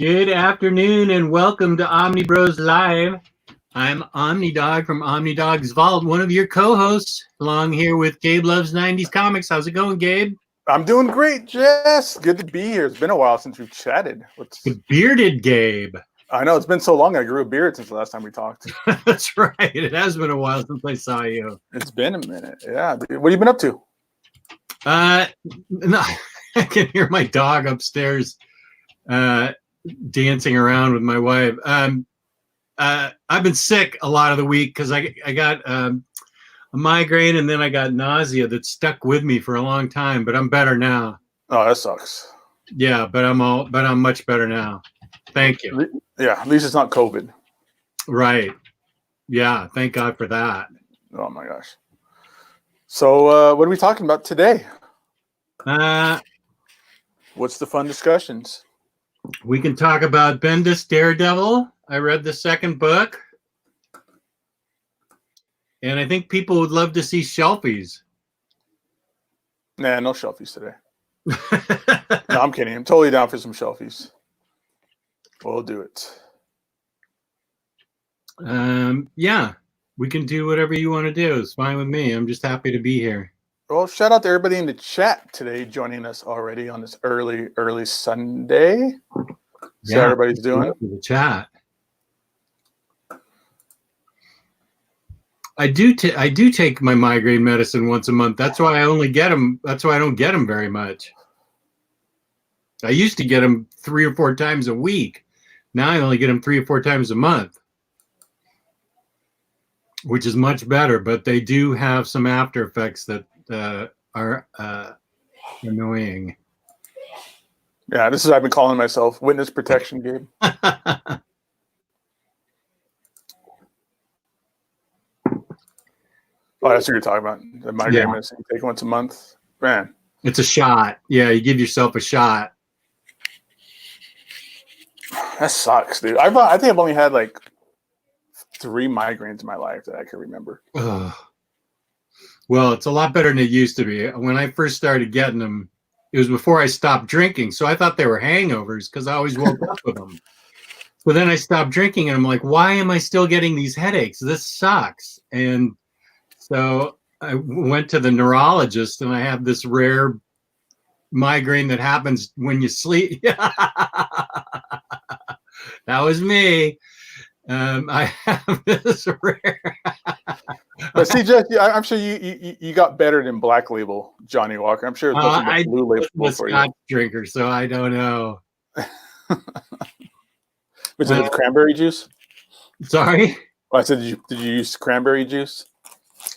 Good afternoon and welcome to Omnibroslive. I'm Omnidog from Omnidog's Vault, one of your co-hosts, along here with Gabe Loves 90s Comics. How's it going, Gabe? I'm doing great, Jess. Good to be here. It's been a while since we've chatted. The bearded Gabe. I know, it's been so long. I grew a beard since the last time we talked. That's right. It has been a while since I saw you. It's been a minute. Yeah. What have you been up to? No, I can hear my dog upstairs dancing around with my wife. I've been sick a lot of the week because I got a migraine and then I got nausea that stuck with me for a long time, but I'm better now. Oh, that sucks. Yeah, but I'm much better now. Thank you. Yeah, at least it's not COVID. Right. Yeah, thank God for that. Oh my gosh. So what are we talking about today? What's the fun discussions? We can talk about Bendis Daredevil. I read the second book. And I think people would love to see Shelfies. Nah, no Shelfies today. No, I'm kidding. I'm totally down for some Shelfies. We'll do it. Yeah, we can do whatever you want to do. It's fine with me. I'm just happy to be here. Well, shout out to everybody in the chat today joining us already on this early Sunday. See how everybody's doing. The chat. I do take my migraine medicine once a month. That's why I only get them. That's why I don't get them very much. I used to get them 3 or 4 times a week. Now I only get them 3 or 4 times a month, which is much better. But they do have some after effects that are annoying. Yeah, this is I've been calling myself witness protection, Gabe. Oh, that's what you're talking about. The migraine medicine you take once a month. Man. It's a shot. Yeah, you give yourself a shot. That sucks, dude. I think I've only had like 3 migraines in my life that I can remember. Ugh. Well, it's a lot better than it used to be. When I first started getting them, it was before I stopped drinking. So I thought they were hangovers because I always woke up with them. But then I stopped drinking and I'm like, why am I still getting these headaches? This sucks. And so I went to the neurologist and I have this rare migraine that happens when you sleep. That was me. I have this rare. But see, Jeff, I'm sure you got better than Black Label Johnny Walker. I'm sure it's nothing but Blue Label for you. I'm a Scotch drinker, so I don't know. Was it cranberry juice? Sorry? Oh, I said, did you use cranberry juice?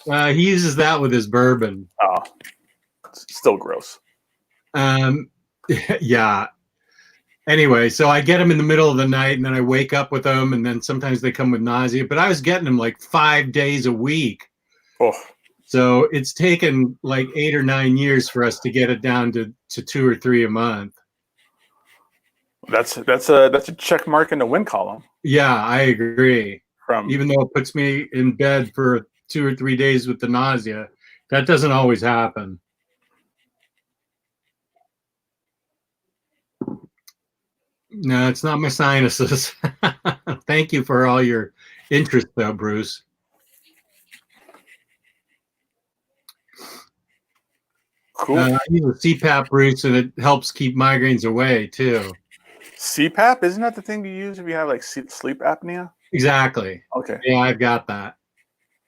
He uses that with his bourbon. Oh, it's still gross. Yeah. Anyway, so I get them in the middle of the night, and then I wake up with them, and then sometimes they come with nausea. But I was getting them like 5 days a week. Oh. So it's taken like 8 or 9 years for us to get it down to 2 or 3 a month. That's a check mark in the win column. Yeah, I agree. Even though it puts me in bed for 2 or 3 days with the nausea, that doesn't always happen. No, it's not my sinuses. Thank you for all your interest, though, Bruce. Cool. I use a CPAP, Bruce, and it helps keep migraines away, too. CPAP? Isn't that the thing you use if you have, like, sleep apnea? Exactly. Okay. Yeah, I've got that.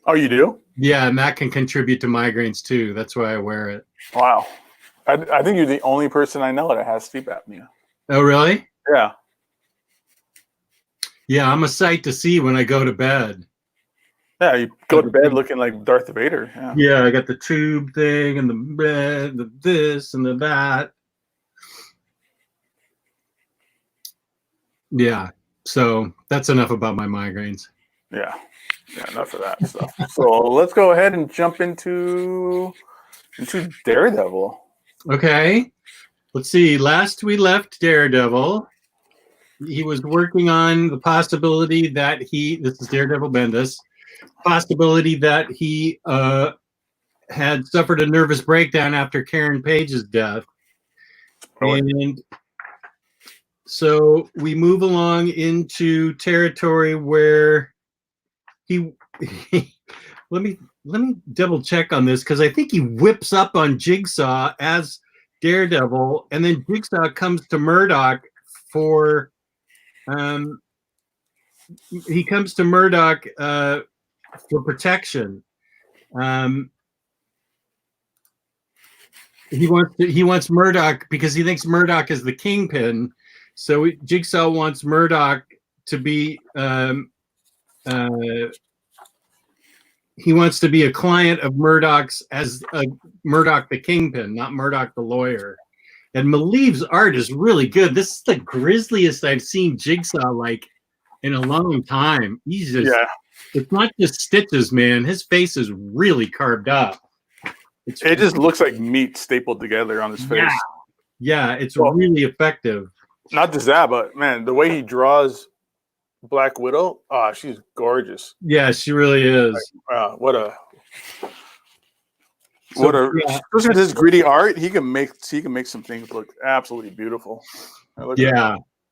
Oh, you do? Yeah, and that can contribute to migraines, too. That's why I wear it. Wow. I think you're the only person I know that has sleep apnea. Oh, really? Yeah. Yeah, I'm a sight to see when I go to bed. Yeah, you go to bed looking like Darth Vader. Yeah, I got the tube thing and the bed, the this and the that. Yeah, so that's enough about my migraines. Yeah, enough of that stuff. So let's go ahead and jump into Daredevil. Okay, let's see. Last we left Daredevil, he was working on the possibility that this is Daredevil Bendis, possibility that he had suffered a nervous breakdown after Karen Page's death. And So we move along into territory where he let me double check on this, because I think he whips up on Jigsaw as Daredevil, and then Jigsaw comes to Murdoch for he comes to Murdoch for protection. He wants Murdoch because he thinks Murdoch is the kingpin. So Jigsaw wants Murdoch to be he wants to be a client of Murdoch's as Murdoch the kingpin, not Murdoch the lawyer. And Maliv's art is really good. This is the grisliest I've seen Jigsaw like in a long time. He's just, it's not just stitches, man. His face is really carved up. It just looks like meat stapled together on his face. Yeah, it's really effective. Not just that, but man, the way he draws Black Widow, she's gorgeous. Yeah, she really is. Like, especially with his gritty art, he can make some things look absolutely beautiful.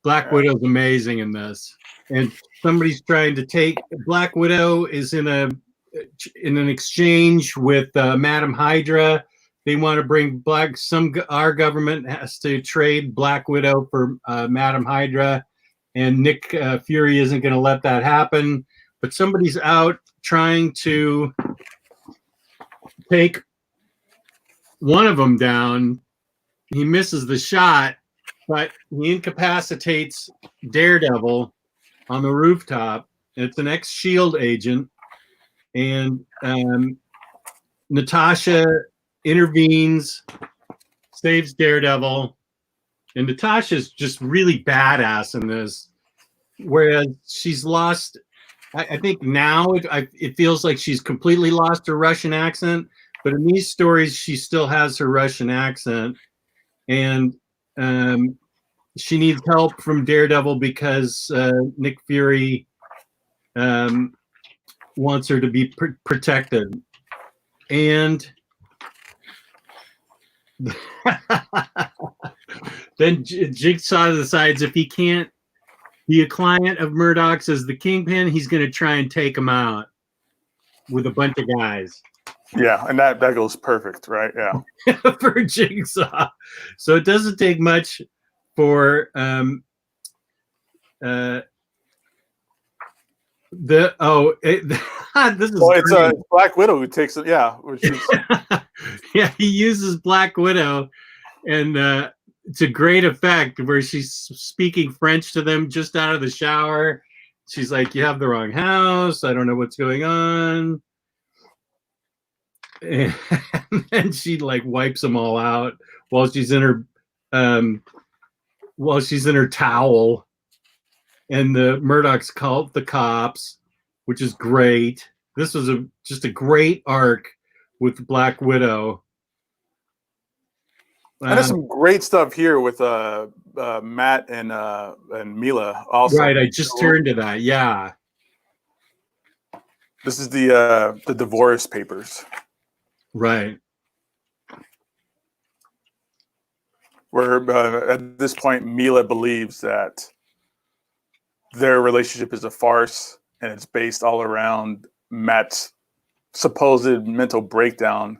Black Widow's amazing in this. And somebody's trying to take Black Widow is in an exchange with Madam Hydra. They want to bring our government has to trade Black Widow for Madam Hydra, and Nick Fury isn't going to let that happen. But somebody's out trying to take one of them down. He misses the shot, but he incapacitates Daredevil on the rooftop. It's an ex-SHIELD agent, and Natasha intervenes, saves Daredevil, and Natasha's just really badass in this. Whereas she's lost, I think now it feels like she's completely lost her Russian accent, but in these stories she still has her Russian accent, and she needs help from Daredevil because Nick Fury wants her to be protected. And then Jigsaw decides if he can't be a client of Murdoch's as the kingpin, he's going to try and take him out with a bunch of guys. Yeah, and that goes perfect, right? Yeah. For Jigsaw. So it doesn't take much for this is it's Black Widow who takes it. Yeah, yeah, he uses Black Widow, and to great effect, where she's speaking French to them just out of the shower. She's like, "You have the wrong house. I don't know what's going on," and then she like wipes them all out while she's in her towel. And the Murdoch's called the cops, which is great. This was just a great arc with Black Widow. And there's some great stuff here with Matt and Mila also. Right, I just turned to that. Yeah, this is the divorce papers. Right. Where at this point Mila believes that their relationship is a farce, and it's based all around Matt's supposed mental breakdown.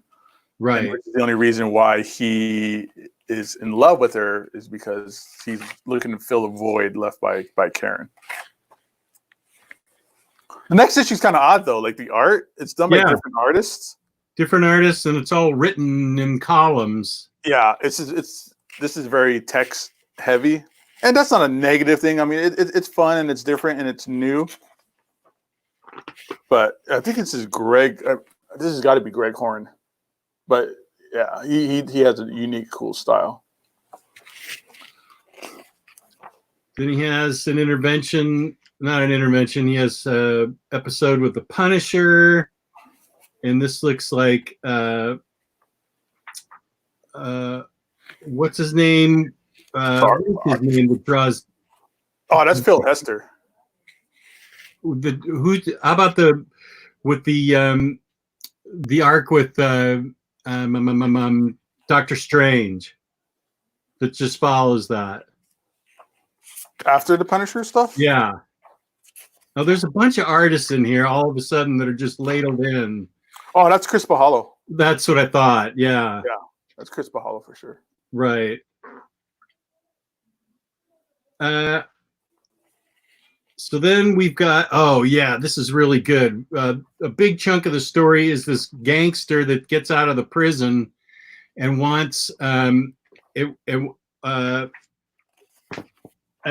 Right. The only reason why he is in love with her is because he's looking to fill a void left by Karen. The next issue's kind of odd though, like the art. It's done by different artists. Different artists, and it's all written in columns. Yeah, this is very text heavy. And that's not a negative thing. I mean, it's fun and it's different and it's new. But I think this is Greg. This has got to be Greg Horn. But yeah, he has a unique, cool style. Then he has an intervention. Not an intervention. He has an episode with the Punisher. And this looks like what's his name? His name that draws. Oh, that's Phil Hester. How about the arc with Doctor Strange that just follows that? After the Punisher stuff? Yeah. Now there's a bunch of artists in here all of a sudden that are just ladled in. Oh, that's Chris Bahalo. That's what I thought. Yeah. Yeah, that's Chris Bahalo for sure. Right. So then we've got, oh yeah, this is really good. A big chunk of the story is this gangster that gets out of the prison and wants an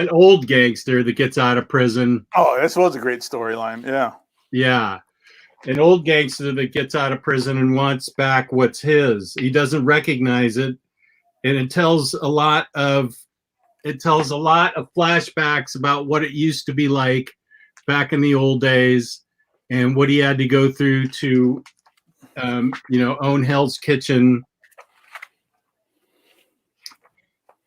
old gangster that gets out of prison. Oh, this was a great storyline. Yeah. Yeah. An old gangster that gets out of prison and wants back what's his. He doesn't recognize it. And it tells a lot of flashbacks about what it used to be like back in the old days and what he had to go through to own Hell's Kitchen.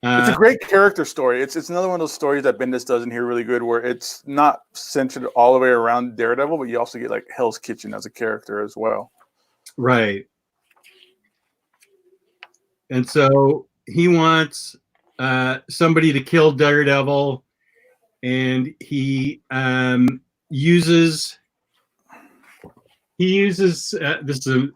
It's a great character story. It's another one of those stories that Bendis does in here really good, where it's not centered all the way around Daredevil, but you also get like Hell's Kitchen as a character as well. Right. And so he wants somebody to kill Daredevil, and he uses this is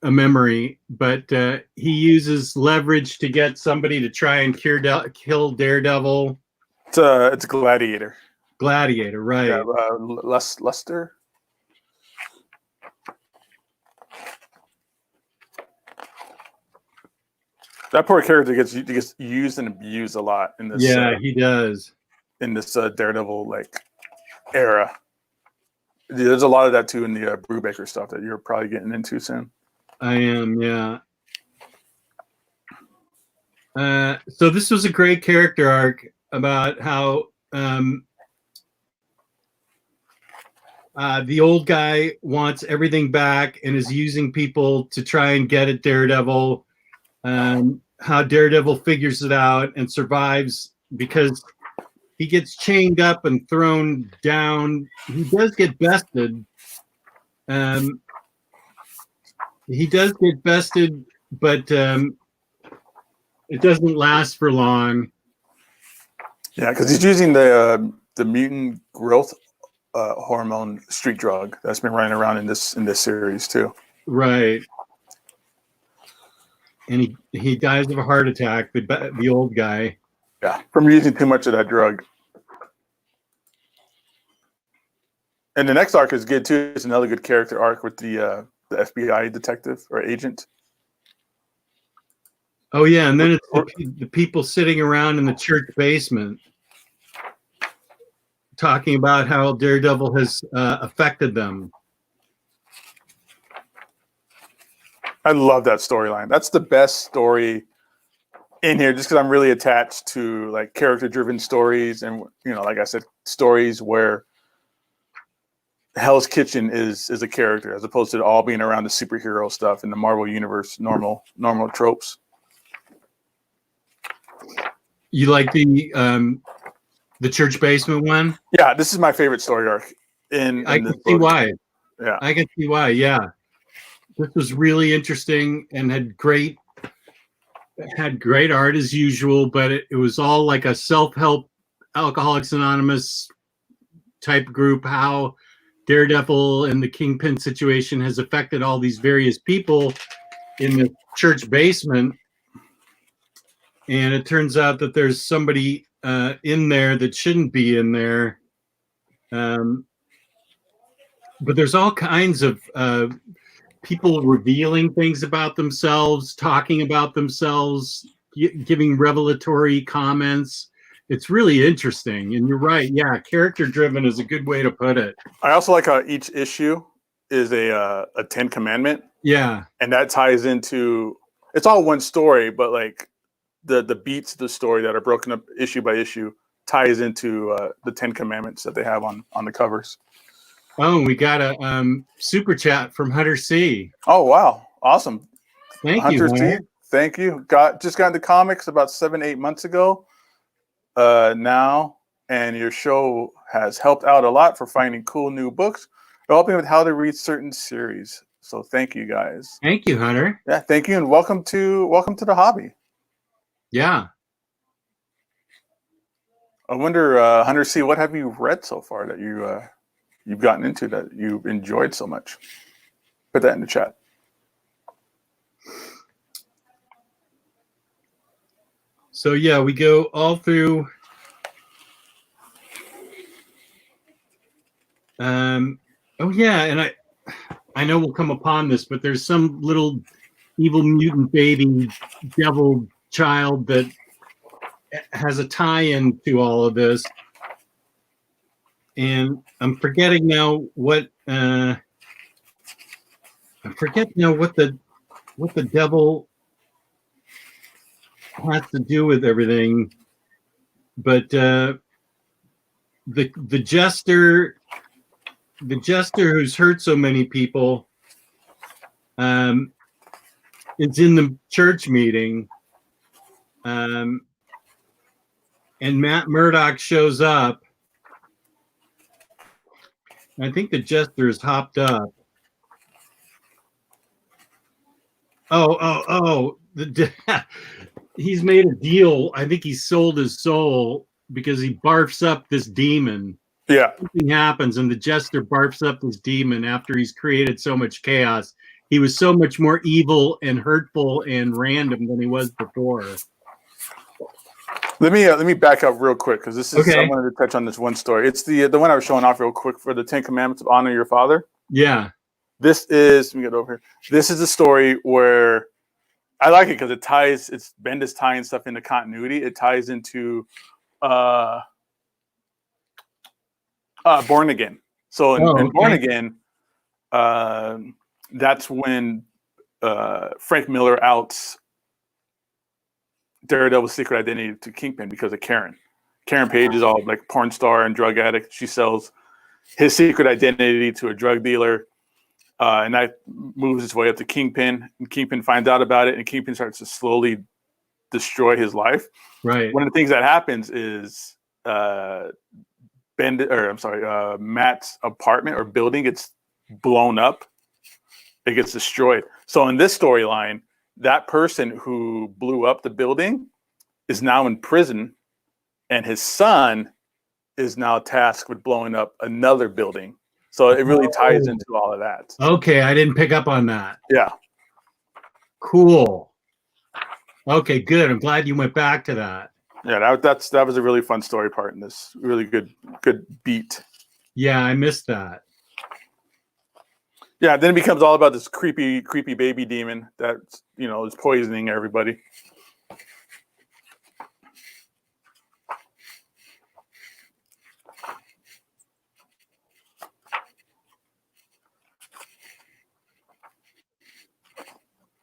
a memory, but he uses leverage to get somebody to try and kill Daredevil. It's a Gladiator. Gladiator, right? Yeah, Lester. That poor character gets used and abused a lot in this. Yeah, he does. In this Daredevil era. There's a lot of that too in the Brubaker stuff that you're probably getting into soon. I am, yeah. So this was a great character arc about how the old guy wants everything back and is using people to try and get at Daredevil. How Daredevil figures it out and survives because he gets chained up and thrown down. He does get bested. But it doesn't last for long. Yeah, because he's using the mutant growth hormone street drug that's been running around in this series too. Right. And he dies of a heart attack, the old guy. Yeah, from using too much of that drug. And the next arc is good too. It's another good character arc with the FBI detective or agent. Oh yeah, and then it's the people sitting around in the church basement talking about how Daredevil has affected them. I love that storyline. That's the best story in here, just because I'm really attached to like character-driven stories, and like I said, stories where Hell's Kitchen is a character, as opposed to it all being around the superhero stuff in the Marvel universe, normal tropes. You like the church basement one? Yeah, this is my favorite story arc. I can see why. Yeah, I can see why. Yeah. This was really interesting and had great art as usual, but it was all like a self-help Alcoholics Anonymous type group, how Daredevil and the Kingpin situation has affected all these various people in the church basement. And it turns out that there's somebody in there that shouldn't be in there. But there's all kinds of people revealing things about themselves, talking about themselves, giving revelatory comments. It's really interesting. And you're right. Yeah, character-driven is a good way to put it. I also like how each issue is a 10 commandment. Yeah. And that ties into, it's all one story, but like the beats of the story that are broken up issue by issue ties into the 10 commandments that they have on the covers. Oh, we got a super chat from Hunter C. Oh, wow. Awesome. Thank Hunter you, C. Thank you. Just got into comics about 7-8 months ago now, and your show has helped out a lot for finding cool new books, helping with how to read certain series. So thank you guys. Thank you, Hunter. Yeah, thank you, and welcome to the hobby. Yeah. I wonder, Hunter C, what have you read so far that you've gotten into that you enjoyed so much? Put that in the chat. So yeah, we go all through. Oh yeah, and I know we'll come upon this, but there's some little evil mutant baby devil child that has a tie-in to all of this, and I'm forgetting now what I forget now what the devil has to do with everything, but the jester who's hurt so many people is in the church meeting, and Matt Murdock shows up. I think the jester is hopped up. He's made a deal. I think he sold his soul because he barfs up this demon. Yeah. Something happens, and the jester barfs up this demon after he's created so much chaos. He was so much more evil and hurtful and random than he was before. Let me back up real quick because this is okay. I wanted to touch on this one story. It's the one I was showing off real quick for the 10 Commandments of Honor Your Father. Yeah. This is, let me get over here. This is a story where I like it because it's Bendis tying stuff into continuity. It ties into Born Again. So in Born Again, that's when Frank Miller outs Daredevil's secret identity to Kingpin because of Karen. Karen Page is all like porn star and drug addict. She sells his secret identity to a drug dealer, and that moves its way up to Kingpin. And Kingpin finds out about it, and Kingpin starts to slowly destroy his life. Right. One of the things that happens is Matt's apartment or building gets blown up. It gets destroyed. So in this storyline, that person who blew up the building is now in prison, and his son is now tasked with blowing up another building. So it really ties into all of that. Okay, I didn't pick up on that. Yeah. Cool. Okay, good. I'm glad you went back to that. Yeah, that was a really fun story part in this. Really good beat. Yeah, I missed that. Yeah, then it becomes all about this creepy baby demon that is poisoning everybody.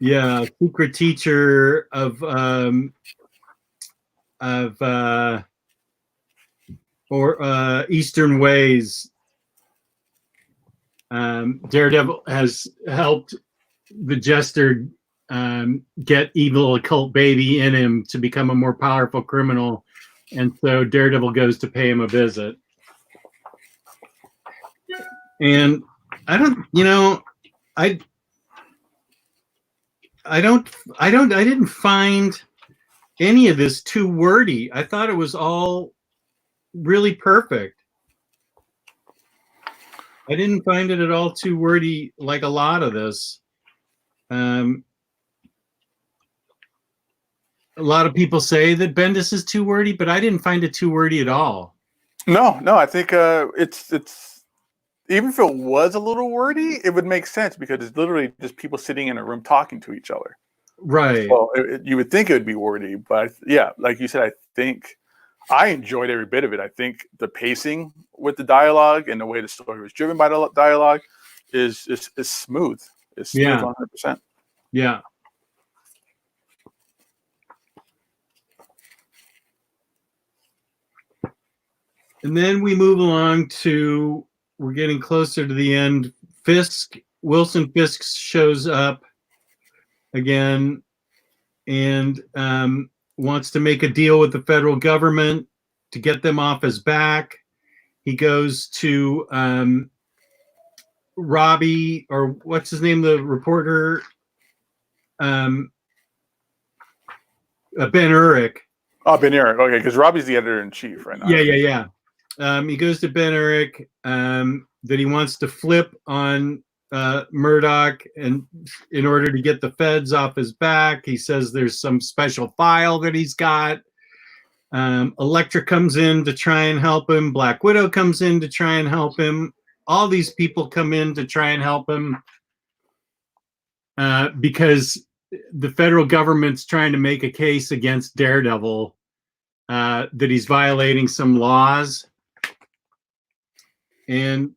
Yeah, secret teacher of Eastern ways. Daredevil has helped the jester get evil occult baby in him to become a more powerful criminal, and so Daredevil goes to pay him a visit. And I didn't find any of this too wordy. I thought it was all really perfect. I didn't find it at all too wordy like a lot of this. A lot of people say that Bendis is too wordy, but I didn't find it too wordy at all. No, I think it's even if it was a little wordy, it would make sense because it's literally just people sitting in a room talking to each other. Right. Well, you would think it would be wordy, but yeah, like you said, I think I enjoyed every bit of it. I think the pacing with the dialogue and the way the story was driven by the dialogue is smooth. It's smooth 100%. Yeah. And then we move along to, we're getting closer to the end. Wilson Fisk shows up again and wants to make a deal with the federal government to get them off his back. He goes to Robbie, or what's his name, the reporter, Ben Urich. Oh, Ben Urich. Okay, because Robbie's the editor-in-chief right now. Yeah. He goes to Ben Urich that he wants to flip on Murdoch, and in order to get the feds off his back. He says there's some special file that he's got. Elektra comes in to try and help him. Black Widow comes in to try and help him. All these people come in to try and help him because the federal government's trying to make a case against Daredevil that he's violating some laws. And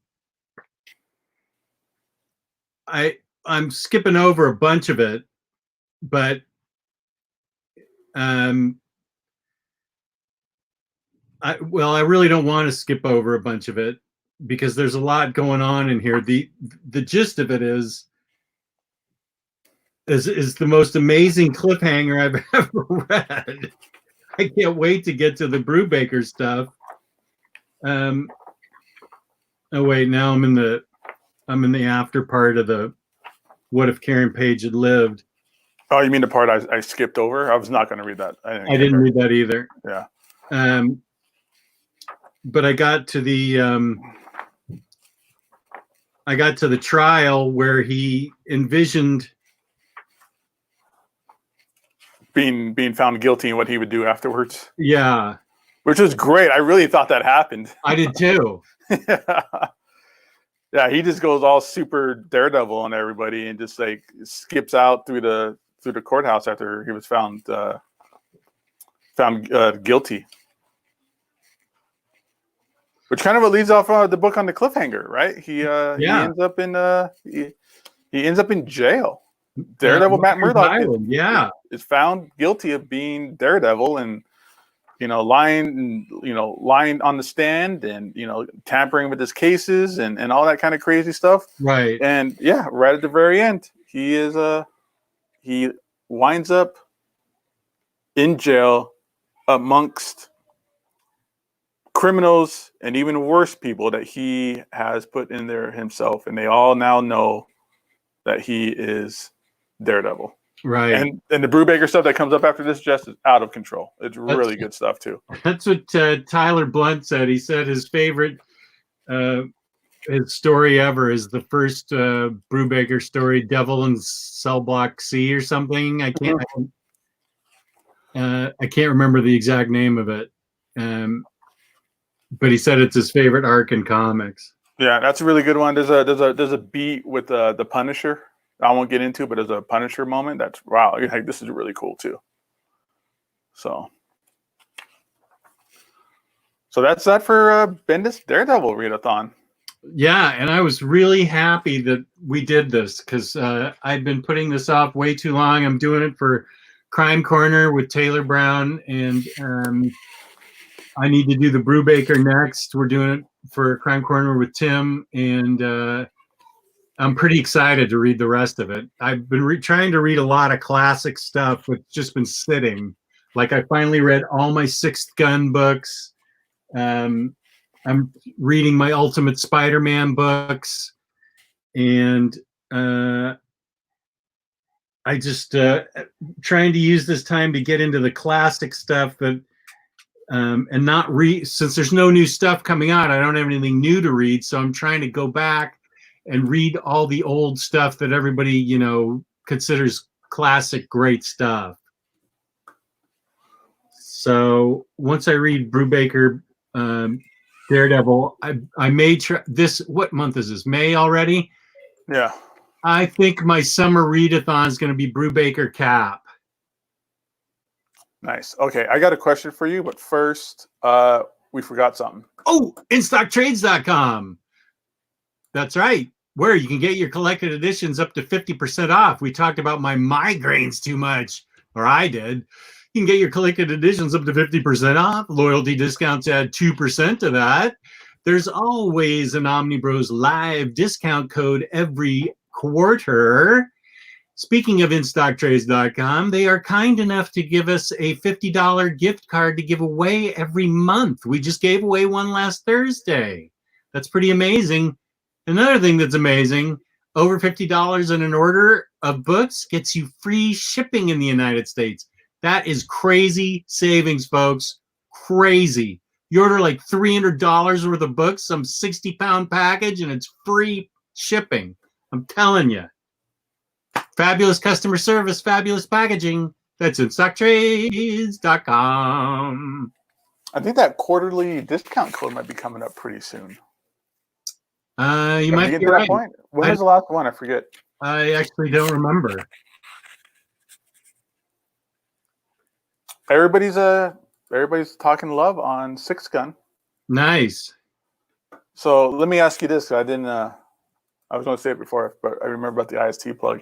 I'm skipping over a bunch of it, but I really don't want to skip over a bunch of it because there's a lot going on in here. The gist of it is the most amazing cliffhanger I've ever read. I can't wait to get to the Brubaker stuff. Oh wait, now I'm in the after part of the what if Karen Page had lived. Oh, you mean the part I skipped over? I was not going to read that. I didn't read that either. Yeah. But I got to the trial where he envisioned being found guilty and what he would do afterwards. Yeah. Which was great. I really thought that happened. I did too. Yeah, he just goes all super Daredevil on everybody and just like skips out through the courthouse after he was found guilty. Which kind of leads off the book on the cliffhanger, right? He ends up in jail. Daredevil Matt Murdock is found guilty of being Daredevil and lying on the stand and tampering with his cases and all that kind of crazy stuff. Right. And yeah, right at the very end, he winds up in jail amongst criminals and even worse people that he has put in there himself, and they all now know that he is Daredevil. Right. And the Brubaker stuff that comes up after this just is out of control. It's really good stuff too. That's what Tyler Blunt said. He said his favorite his story ever is the first Brubaker story, Devil in Cell Block C or something. I can't remember the exact name of it. But he said it's his favorite arc in comics. Yeah, that's a really good one. There's a beat with the Punisher. I won't get into, but there's a Punisher moment. That's wow. Like, this is really cool too. So that's that for Bendis Daredevil readathon. Yeah, and I was really happy that we did this because I'd been putting this off way too long. I'm doing it for Crime Corner with Taylor Brown, and I need to do the Brubaker next. We're doing it for Crime Corner with Tim, and I'm pretty excited to read the rest of it. I've been trying to read a lot of classic stuff, but just been sitting. Like I finally read all my Sixth Gun books. I'm reading my Ultimate Spider-Man books, and I just trying to use this time to get into the classic stuff that and not read, since there's no new stuff coming out. I don't have anything new to read, so I'm trying to go back and read all the old stuff that everybody considers classic great stuff. So once I read Brubaker Daredevil, I may try this. What month is this? May already? Yeah. I think my summer readathon is going to be Brubaker Cap. Nice. Okay, I got a question for you, but first, we forgot something. Oh, InStockTrades.com. That's right. Where you can get your collected editions up to 50% off. We talked about my migraines too much, or I did. You can get your collected editions up to 50% off. Loyalty discounts add 2% to that. There's always an Omnibroslive discount code every quarter. Speaking of InStockTrades.com, they are kind enough to give us a $50 gift card to give away every month. We just gave away one last Thursday. That's pretty amazing. Another thing that's amazing, over $50 in an order of books gets you free shipping in the United States. That is crazy savings, folks. Crazy. You order like $300 worth of books, some 60-pound package, and it's free shipping. I'm telling you. Fabulous customer service, fabulous packaging. That's in stocktrades.com. I think that quarterly discount code might be coming up pretty soon. You might be to right. that point. When was the last one? I forget. I actually don't remember. Everybody's talking love on Six Gun. Nice. So let me ask you this. I didn't. I was going to say it before, but I remember about the IST plug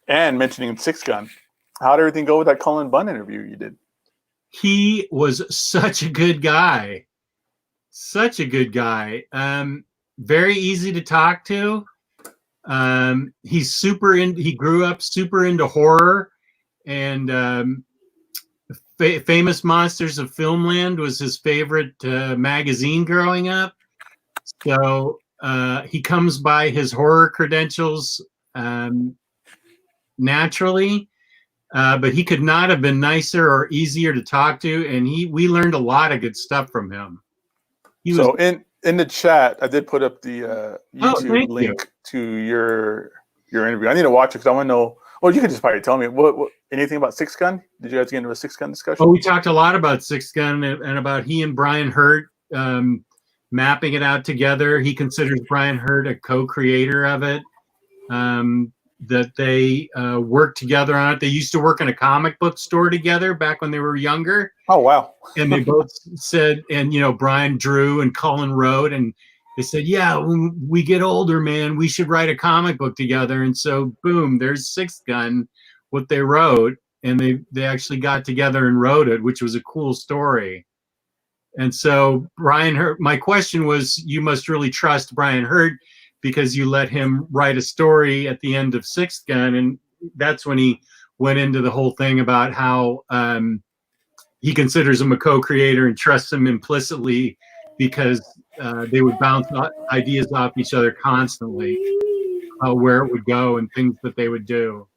and mentioning Six Gun. How did everything go with that Cullen Bunn interview you did? He was such a good guy. Such a good guy. Very easy to talk to. He's he grew up super into horror, and Famous Monsters of Filmland was his favorite magazine growing up. So he comes by his horror credentials naturally, but he could not have been nicer or easier to talk to, and we learned a lot of good stuff from him. In the chat, I did put up the YouTube link to your interview. I need to watch it because I want to know. Well, you could just probably tell me what anything about Six Gun. Did you guys get into a Six Gun discussion? Oh, we talked a lot about Six Gun and about he and Brian Hurt mapping it out together. He considers Brian Hurt a co-creator of it. That they worked together on it. They used to work in a comic book store together back when they were younger. Oh, wow. And they both said, and Brian drew and Cullen wrote, and they said, yeah, when we get older, man, we should write a comic book together. And so boom, there's Six Gun, what they wrote, and they actually got together and wrote it, which was a cool story. And so Brian Hurt, my question was, you must really trust Brian Hurt because you let him write a story at the end of Six Gun. And that's when he went into the whole thing about how he considers him a co-creator and trusts him implicitly because they would bounce ideas off each other constantly, where it would go and things that they would do.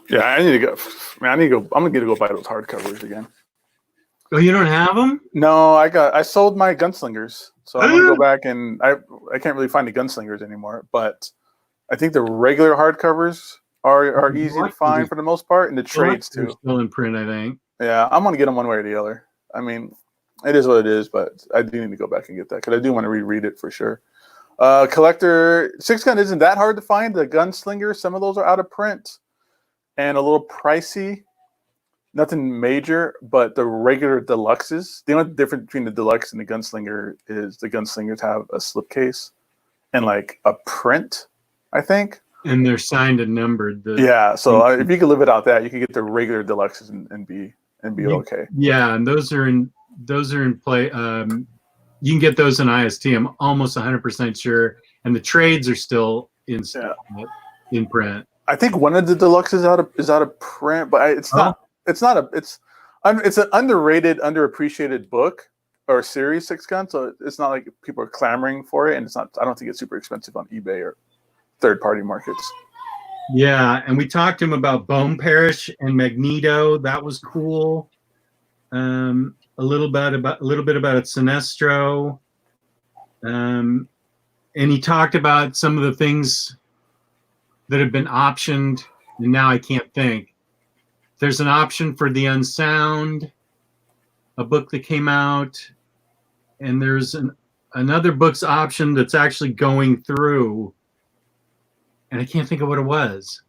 Yeah, I need to go. Man, I'm gonna go buy those hardcovers again. Oh, you don't have them? No, I sold my Gunslingers, so I'm gonna go back and I can't really find the Gunslingers anymore. But I think the regular hardcovers are easy to find for the most part, and the trades too. Still in print, I think. Yeah, I'm gonna get them one way or the other. I mean, it is what it is, but I do need to go back and get that because I do want to reread it for sure. Collector Six Gun isn't that hard to find. The Gunslinger, some of those are out of print and a little pricey. Nothing major, but the regular deluxes. The only difference between the deluxe and the Gunslinger is the Gunslingers have a slipcase and like a print, I think. And they're signed and numbered. Yeah, so if you could live without that, you can get the regular deluxes and be okay. Yeah, and those are in play. You can get those in IST. I'm almost 100% sure, and the trades are still in print. I think one of the deluxes is out of print, but it's not. It's an underrated, underappreciated book or series, Six Gun. So it's not like people are clamoring for it, and it's not. I don't think it's super expensive on eBay or third-party markets. Yeah, and we talked to him about Bone Parish and Magneto. That was cool. A little bit about Sinestro, and he talked about some of the things that have been optioned, and now I can't think. There's an option for The Unsound, a book that came out, and there's another book's option that's actually going through, and I can't think of what it was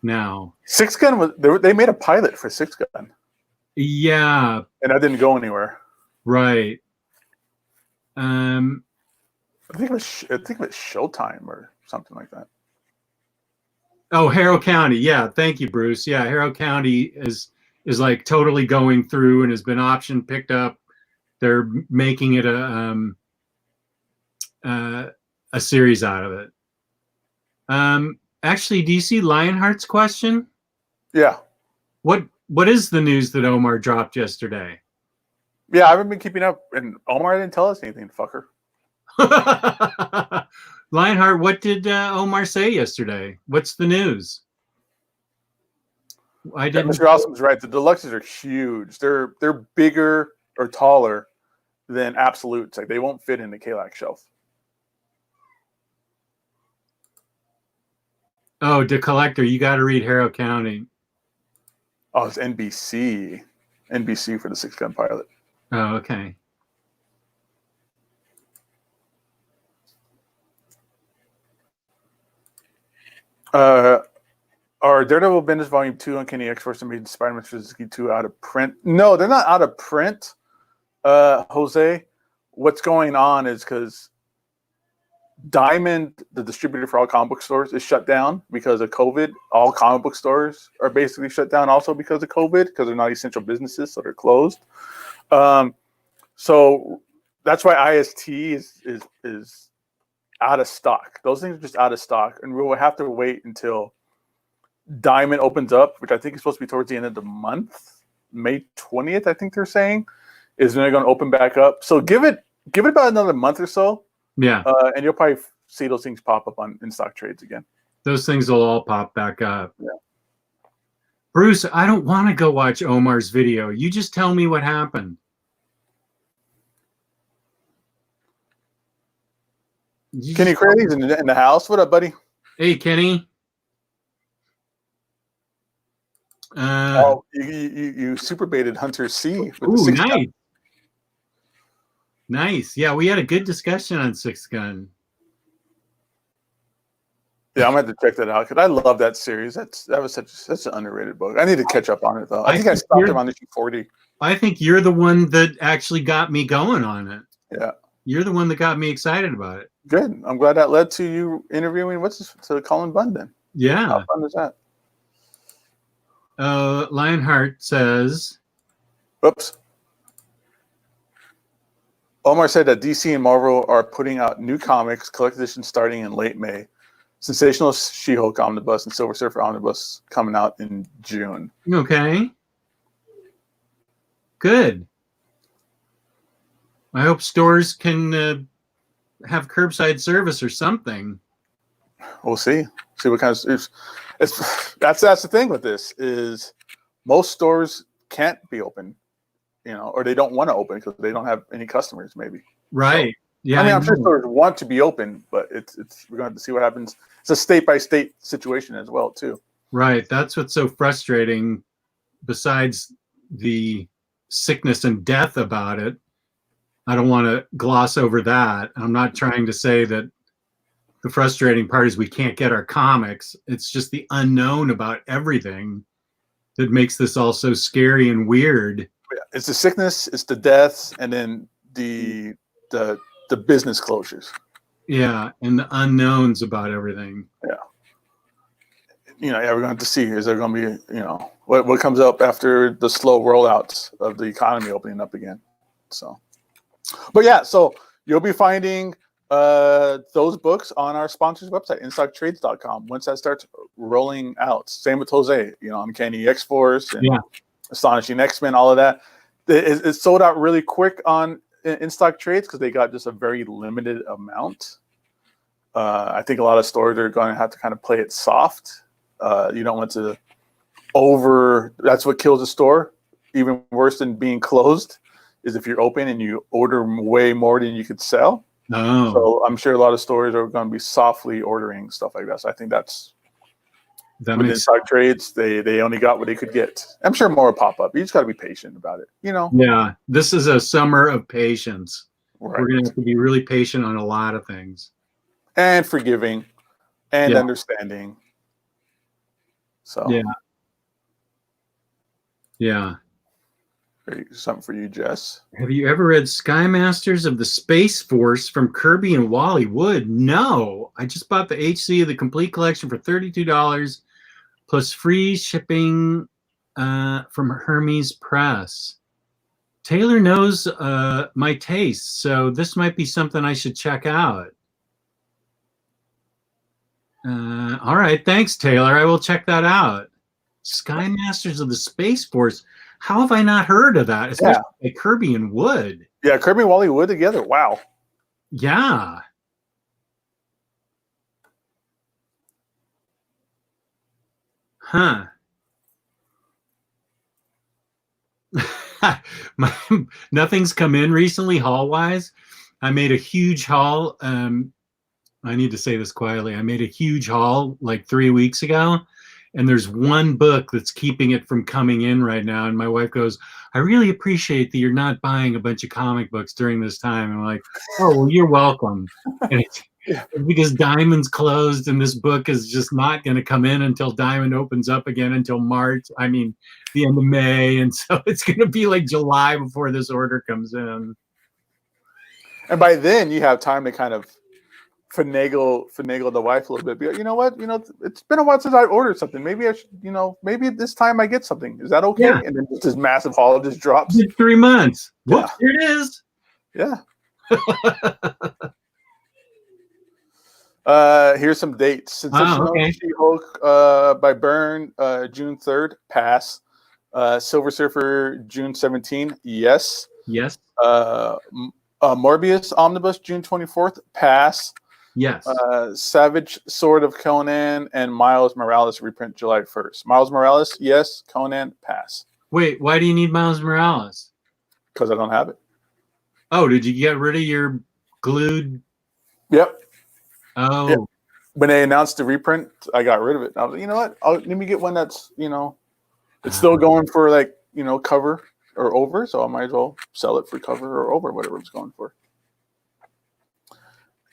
now. Six Gun they made a pilot for Six Gun. Yeah, and that didn't go anywhere. Right. I think it was Showtime or something like that. Oh, Harrow County. Yeah, thank you, Bruce. Yeah, Harrow County is like totally going through and has been option picked up. They're making it a series out of it. Actually, do you see Lionheart's question? Yeah. What is the news that Omar dropped yesterday? Yeah, I haven't been keeping up, and Omar didn't tell us anything, fucker. Lionheart, what did Omar say yesterday? What's the news? I Yeah, didn't. Mr. Awesome's right. The deluxes are huge. They're bigger or taller than absolutes. Like they won't fit in the Kalak shelf. Oh, the collector. You got to read Harrow County. Oh, it's NBC. NBC for the 6-gun pilot. Oh, okay. Are Daredevil Bendis Volume 2 Uncanny X-Force and Made Spider-Man Suzuki 2 out of print? No, they're not out of print, Jose. What's going on is because Diamond, the distributor for all comic book stores, is shut down because of COVID. All comic book stores are basically shut down also because of COVID, because they're not essential businesses, so they're closed. So that's why IST is out of stock. Those things are just out of stock, and we'll have to wait until Diamond opens up, which I think is supposed to be towards the end of the month, May 20th. I think they're saying is when they're going to open back up. So give it about another month or so. Yeah. And you'll probably see those things pop up on in stock trades again. Those things will all pop back up. Yeah. Bruce, I don't want to go watch Omar's video. You just tell me what happened. Kenny Crazy's in the house. What up, buddy? Hey, Kenny. Oh, you super baited Hunter C. With Ooh, the nice. gun. Nice. Yeah, we had a good discussion on 6-gun. Yeah, I'm gonna have to check that out because I love that series. That was such an underrated book. I need to catch up on it though. I think I stopped around issue 40. I think you're the one that actually got me going on it. Yeah, you're the one that got me excited about it. Good. I'm glad that led to you interviewing to Colin Bunn then. Yeah. How fun is that? Lionheart says, "Oops." Omar said that DC and Marvel are putting out new comics, collected editions starting in late May. Sensational She-Hulk Omnibus and Silver Surfer Omnibus coming out in June. Okay. Good. I hope stores can have curbside service or something. We'll see. See what kind of that's the thing with this is most stores can't be open, or they don't want to open because they don't have any customers, maybe. Right. So, yeah. I mean, I'm sure stores want to be open, but we're going to have to see what happens. It's a state by state situation as well, too. Right. That's what's so frustrating. Besides the sickness and death about it, I don't want to gloss over that. I'm not trying to say that the frustrating part is we can't get our comics. It's just the unknown about everything that makes this all so scary and weird. It's the sickness, it's the deaths, and then the business closures. Yeah, and the unknowns about everything. Yeah. We're going to have to see. Is there going to be, what comes up after the slow rollouts of the economy opening up again? So, but yeah, so you'll be finding those books on our sponsor's website, instocktrades.com, once that starts rolling out. Same with Jose, Uncanny X-Force and Astonishing X-Men, all of that. It's sold out really quick on in stock trades because they got just a very limited amount. I think a lot of stores are going to have to kind of play it soft. You don't want to that's what kills a store. Even worse than being closed is if you're open and you order way more than you could sell. Oh. So I'm sure a lot of stores are going to be softly ordering stuff like that. So I think within stock trades, they only got what they could get. I'm sure more will pop up. You just got to be patient about it, Yeah, this is a summer of patience. Right. We're going to have to be really patient on a lot of things. And forgiving and understanding. So yeah. Something for you, Jess. Have you ever read Sky Masters of the Space Force from Kirby and Wally Wood? No. I just bought the HC of the complete collection for $32 plus free shipping from Hermes Press. Taylor knows my taste, so this might be something I should check out. All right. Thanks, Taylor. I will check that out. Sky Masters of the Space Force. How have I not heard of that? Especially by Kirby and Wood. Yeah, Kirby and Wally Wood together. Wow. Yeah. Huh. Nothing's come in recently, haul wise. I made a huge haul. I need to say this quietly. I made a huge haul like 3 weeks ago, and there's one book that's keeping it from coming in right now. And my wife goes, "I really appreciate that you're not buying a bunch of comic books during this time." And I'm like, "Oh, well, you're welcome." And it's because Diamond's closed, and this book is just not going to come in until Diamond opens up again until March. I mean, the end of May, and so it's going to be like July before this order comes in. And by then, you have time to kind of finagle the wife a little bit. Be like, you know what? It's been a while since I ordered something. Maybe I should, maybe this time I get something. Is that okay? Yeah. And then just this massive haul just drops. It's 3 months. Yeah. Whoops, here it is. Yeah. Here's some dates. Sensational She-Hulk by Byrne, June 3rd, pass. Silver Surfer, June 17, yes. Yes. Morbius Omnibus, June 24th, pass. Yes. Savage Sword of Conan and Miles Morales reprint July 1st. Miles Morales, yes. Conan, pass. Wait, why do you need Miles Morales? Because I don't have it. Oh, did you get rid of your glued? Yep. Oh. Yep. When they announced the reprint, I got rid of it. I was like, you know what? Let me get one that's, it's still going for like, cover or over. So I might as well sell it for cover or over, whatever it's going for.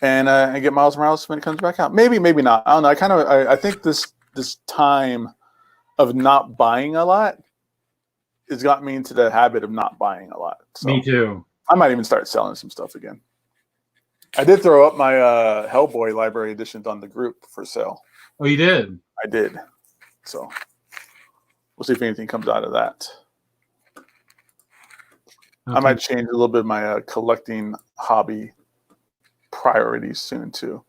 And get Miles Morales when it comes back out. Maybe not. I don't know. I think this time of not buying a lot has got me into the habit of not buying a lot. So Me too. I might even start selling some stuff again. I did throw up my Hellboy library editions on the group for sale. Oh, you did? I did. So we'll see if anything comes out of that. Okay. I might change a little bit of my collecting hobby priorities soon too.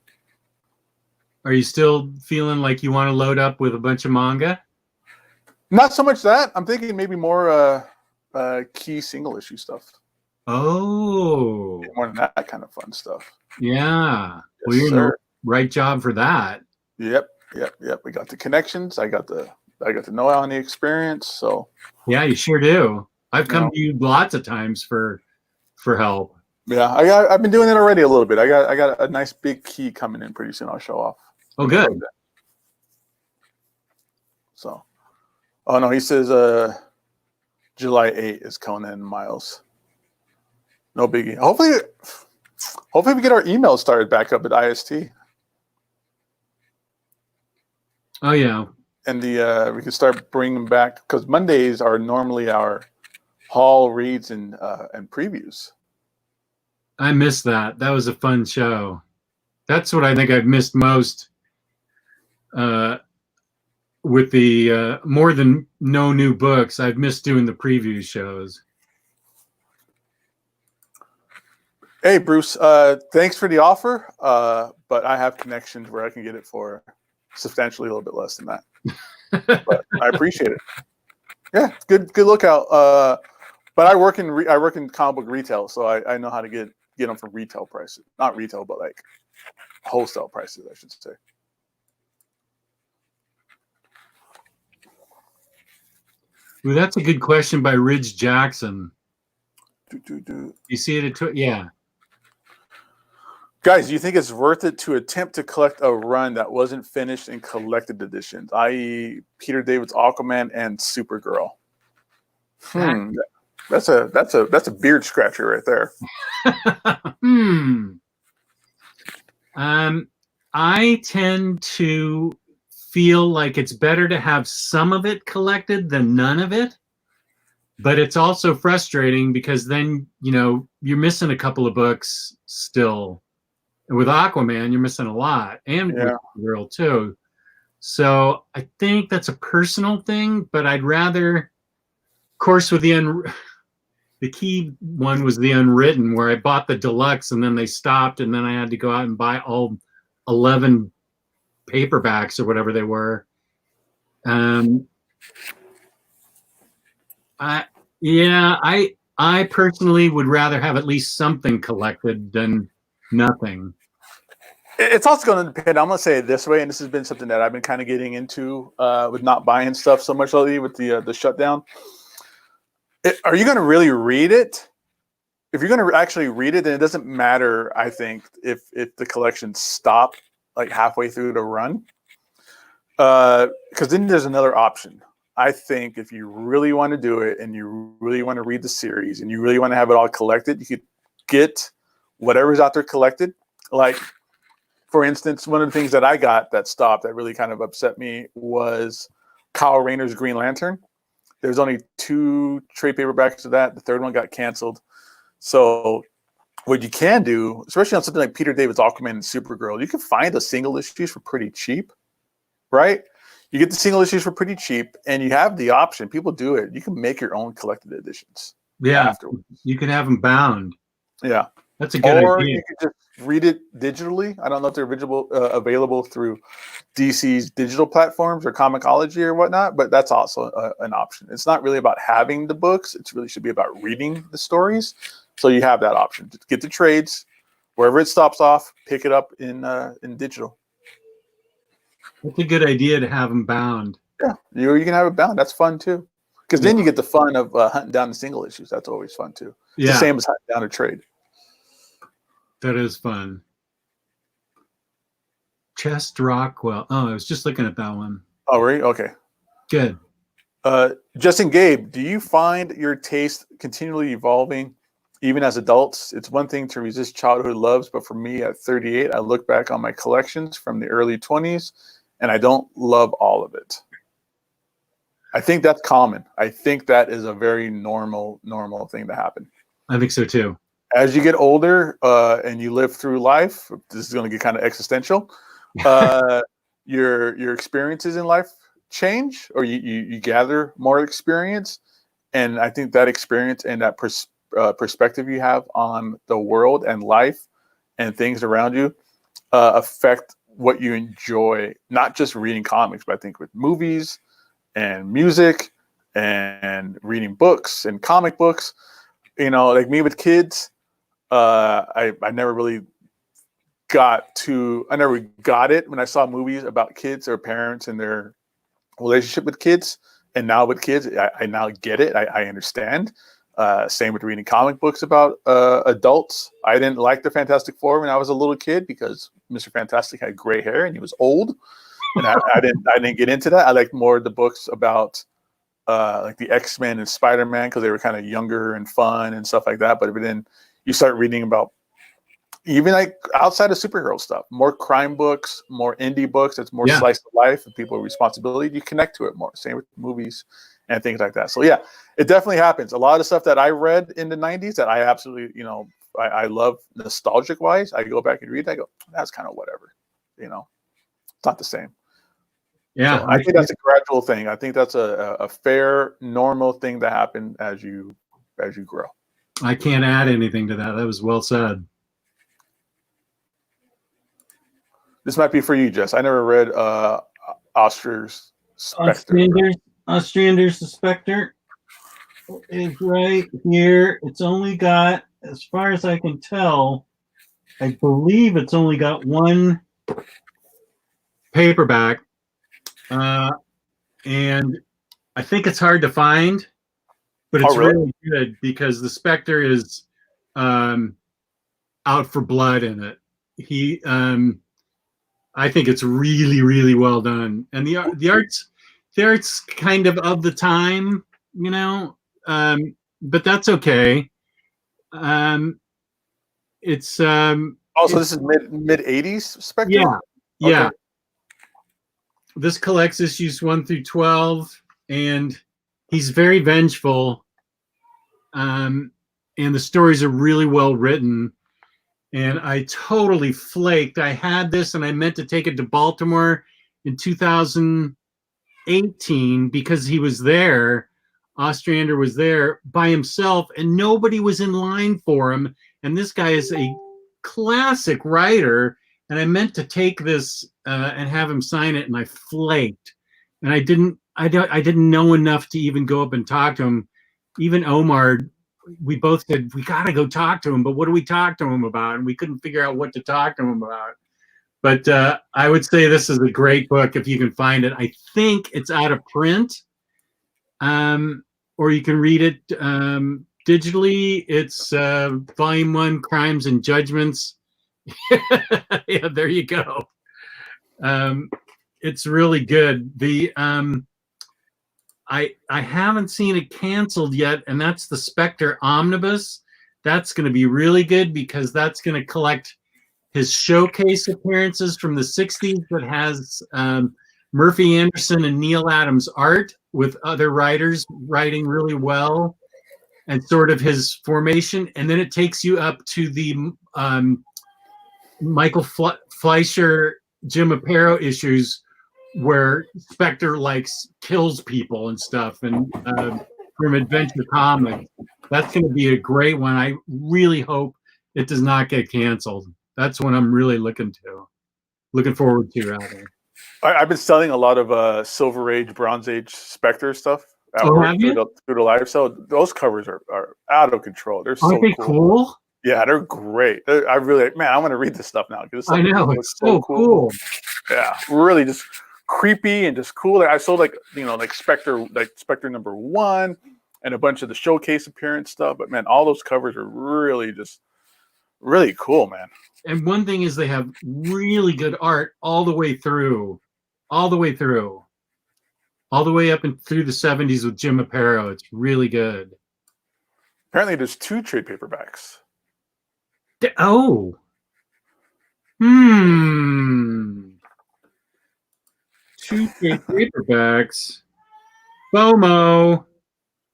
Are you still feeling like you want to load up with a bunch of manga? Not so much that. I'm thinking maybe more key single issue stuff. Oh. More than that kind of fun stuff. Yeah. Yes, well, you're in the right job for that. Yep. We got the connections. I got the know-how and the experience. So yeah, you sure do. I've come to you lots of times for help. Yeah, I've been doing it already a little bit. I got a nice big key coming in pretty soon. I'll show off. Oh, good. So, oh no, he says July 8 is Conan and Miles. No biggie. Hopefully we get our emails started back up at IST. Oh yeah. And we can start bringing back, because Mondays are normally our haul reads and previews. I missed that. That was a fun show. That's what I think I've missed most with the more than no new books. I've missed doing the preview shows. Hey, Bruce, thanks for the offer, but I have connections where I can get it for substantially a little bit less than that. But I appreciate it. Yeah, good lookout. But I work in comic book retail, so I know how to get them for retail prices. Not retail, but like wholesale prices, I should say. Ooh, that's a good question by Ridge Jackson. You see it at yeah. Guys, do you think it's worth it to attempt to collect a run that wasn't finished in collected editions, i.e., Peter David's Aquaman and Supergirl? That's a beard scratcher right there. I tend to feel like it's better to have some of it collected than none of it. But it's also frustrating because then, you're missing a couple of books still. And with Aquaman, you're missing a lot. And with Girl, too. So I think that's a personal thing, but I'd rather, of course, with the key one was the Unwritten, where I bought the deluxe and then they stopped, and then I had to go out and buy all 11 paperbacks or whatever they were. I personally would rather have at least something collected than nothing. It's also going to depend. I'm going to say it this way, and this has been something that I've been kind of getting into with not buying stuff so much lately with the shutdown. Are you going to really read it? If you're going to actually read it, then it doesn't matter, I think, if the collections stop like halfway through the run. Because then there's another option. I think if you really want to do it and you really want to read the series and you really want to have it all collected, you could get whatever's out there collected. Like, for instance, one of the things that I got that stopped that really kind of upset me was Kyle Rayner's Green Lantern. There's only 2 trade paperbacks of that. The third one got canceled. So what you can do, especially on something like Peter David's Aquaman and Supergirl, you can find the single issues for pretty cheap, right? You get the single issues for pretty cheap, and you have the option. People do it. You can make your own collected editions. Yeah, afterwards. You can have them bound. Yeah, that's a good or idea. you can just read it digitally. I don't know if they're available through DC's digital platforms or Comixology or whatnot, but that's also an option. It's not really about having the books. It really should be about reading the stories. So you have that option. Get the trades wherever it stops off. Pick it up in digital. That's a good idea to have them bound. Yeah, you can have it bound. That's fun too, because then you get the fun of hunting down the single issues. That's always fun too. It's the same as hunting down a trade. That is fun. Chest Rockwell. Oh, I was just looking at that one. Oh, really? Okay. Good. Justin Gabe, do you find your taste continually evolving even as adults? It's one thing to resist childhood loves, but for me at 38, I look back on my collections from the early 20s and I don't love all of it. I think that's common. I think that is a very normal thing to happen. I think so too. As you get older and you live through life, this is going to get kind of existential. Your experiences in life change, or you gather more experience, and I think that experience and that perspective you have on the world and life and things around you affect what you enjoy. Not just reading comics, but I think with movies and music and reading books and comic books. You know, like me with kids, I never really got it when I saw movies about kids or parents and their relationship with kids. And now with kids, I now get it. I understand. Same with reading comic books about adults. I didn't like the Fantastic Four when I was a little kid because Mr. Fantastic had gray hair and he was old. And I didn't get into that. I liked more the books about like the X-Men and Spider-Man because they were kind of younger and fun and stuff like that. But then you start reading about even like outside of superhero stuff, more crime books, more indie books. That's more slice of life and people with responsibility. You connect to it more. Same with movies and things like that. So yeah, it definitely happens. A lot of stuff that I read in the 90s that I absolutely, I love nostalgic wise. I go back and read. I go, that's kind of whatever. It's not the same. Yeah, so I think that's a gradual thing. I think that's a fair, normal thing to happen as you grow. I can't add anything to that. That was well said. This might be for you, Jess. I never read Ostrander Spectre. Ostrander's the Spectre is right here. It's only got, as far as I can tell, I believe it's only got one paperback. And I think it's hard to find, but it's really good because the Spectre is out for blood in it. I think it's really, really well done, and the art's kind of the time, but that's okay. It's also this is mid 80s Spectre. Yeah. This collects issues 1 through 12, and he's very vengeful. And the stories are really well written. And I totally flaked. I had this, and I meant to take it to Baltimore in 2018 because he was there. Ostrander was there by himself, and nobody was in line for him. And this guy is a classic writer. And I meant to take this and have him sign it, and I flaked. And I didn't know enough to even go up and talk to him. Even Omar, we both said, we got to go talk to him, but what do we talk to him about? And we couldn't figure out what to talk to him about. But I would say this is a great book if you can find it. I think it's out of print. or you can read it digitally. It's Volume 1, Crimes and Judgments. Yeah, there you go. It's really good. I haven't seen it canceled yet, and that's the Spectre Omnibus. That's going to be really good because that's going to collect his showcase appearances from the 60s that has Murphy Anderson and Neil Adams art with other writers writing really well, and sort of his formation. And then it takes you up to the Michael Fleischer, Jim Aparo issues where Spectre kills people and stuff, and from Adventure Comics. That's going to be a great one. I really hope it does not get canceled. That's what I'm really looking forward to, rather. I've been selling a lot of Silver Age, Bronze Age Spectre stuff through the live. So those covers are out of control. They're so Aren't they cool? Yeah, they're great. I really, man, I want to read this stuff now. I know, it's so cool. Yeah, really just creepy and just cool. I sold Spectre #1 and a bunch of the showcase appearance stuff. But man, all those covers are really cool, man. And one thing is they have really good art all the way through, all the way up and through the 70s with Jim Aparo. It's really good. Apparently, there's 2 trade paperbacks. Oh. 2 trade paperbacks. FOMO.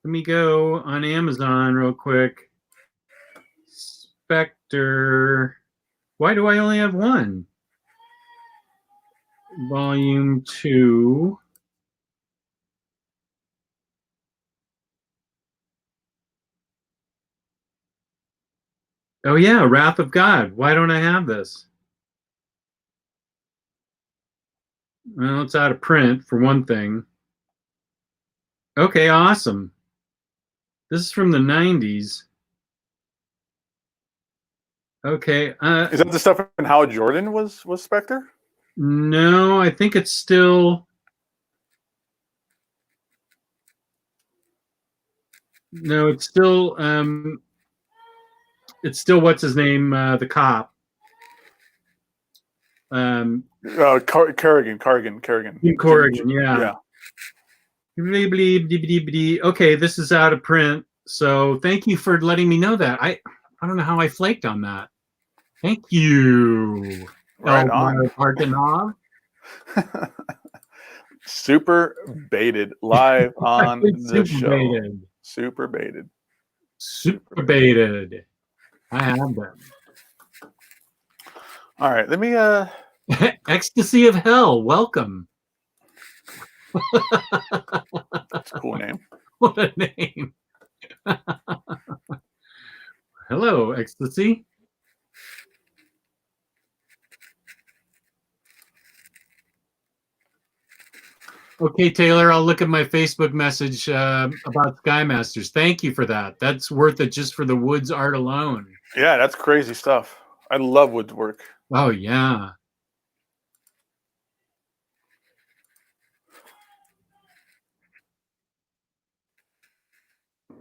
Let me go on Amazon real quick. Spectre. Why do I only have 1? Volume 2. Oh yeah, Wrath of God. Why don't I have this? Well, it's out of print for one thing. Okay, awesome. This is from the 90s. Okay. Is that the stuff in Howard Jordan was Spectre? No, I think it's still. No, it's still. It's still what's his name, the cop. Corrigan, yeah. Okay, this is out of print. So thank you for letting me know that. I don't know how I flaked on that. Thank you. Right on. Super baited live on the show. Baited. Super baited. Super baited. I have them. All right, let me Ecstasy of Hell, welcome. That's a cool name. What a name. Hello, Ecstasy. Okay, Taylor, I'll look at my Facebook message about Sky Masters. Thank you for that. That's worth it just for the Woods art alone. Yeah, that's crazy stuff. I love Woods work. Oh, yeah.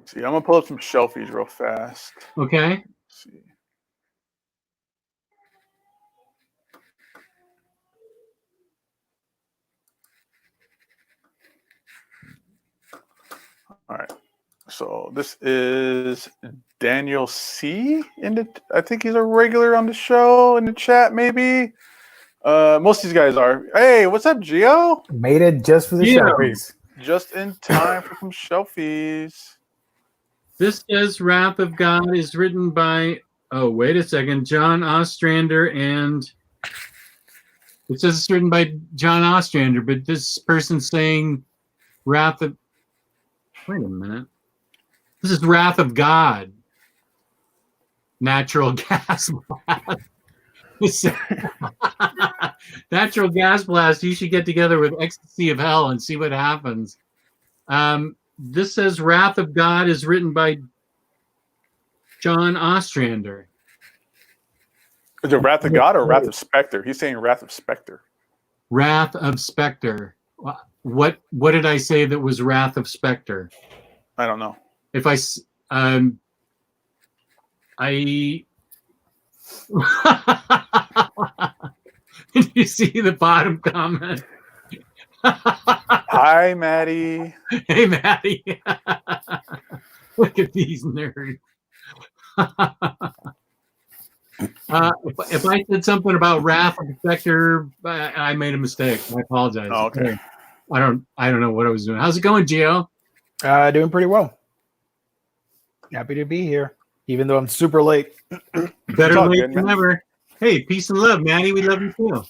See, I'm going to pull up some Shelfies real fast. Okay. Let's see. All right. So this is Daniel C. I think he's a regular on the show in the chat, maybe. Most of these guys are. Hey, what's up, Gio? Made it just for the Shelfies. Just in time for some Shelfies. This says Wrath of God is written by, oh, wait a second, John Ostrander, and it says it's written by John Ostrander, but this person's saying Wrath of, wait a minute. This is Wrath of God. Natural gas blast. Natural gas blast. You should get together with Ecstasy of Hell and see what happens. This says Wrath of God is written by John Ostrander. Is it Wrath of God or Wrath of Spectre? He's saying Wrath of Spectre. Wrath of Spectre. What did I say that was Wrath of Spectre? I don't know. If I did you see the bottom comment? Hi, Maddie. Hey, Maddie. Look at these nerds. If I said something about Wrath of the Spectre, I made a mistake. I apologize. Oh, okay. I don't know what I was doing. How's it going, Gio? Doing pretty well. Happy to be here, even though I'm super late. Better all late good, than man. never. Hey, peace and love, Maddie. We love you too.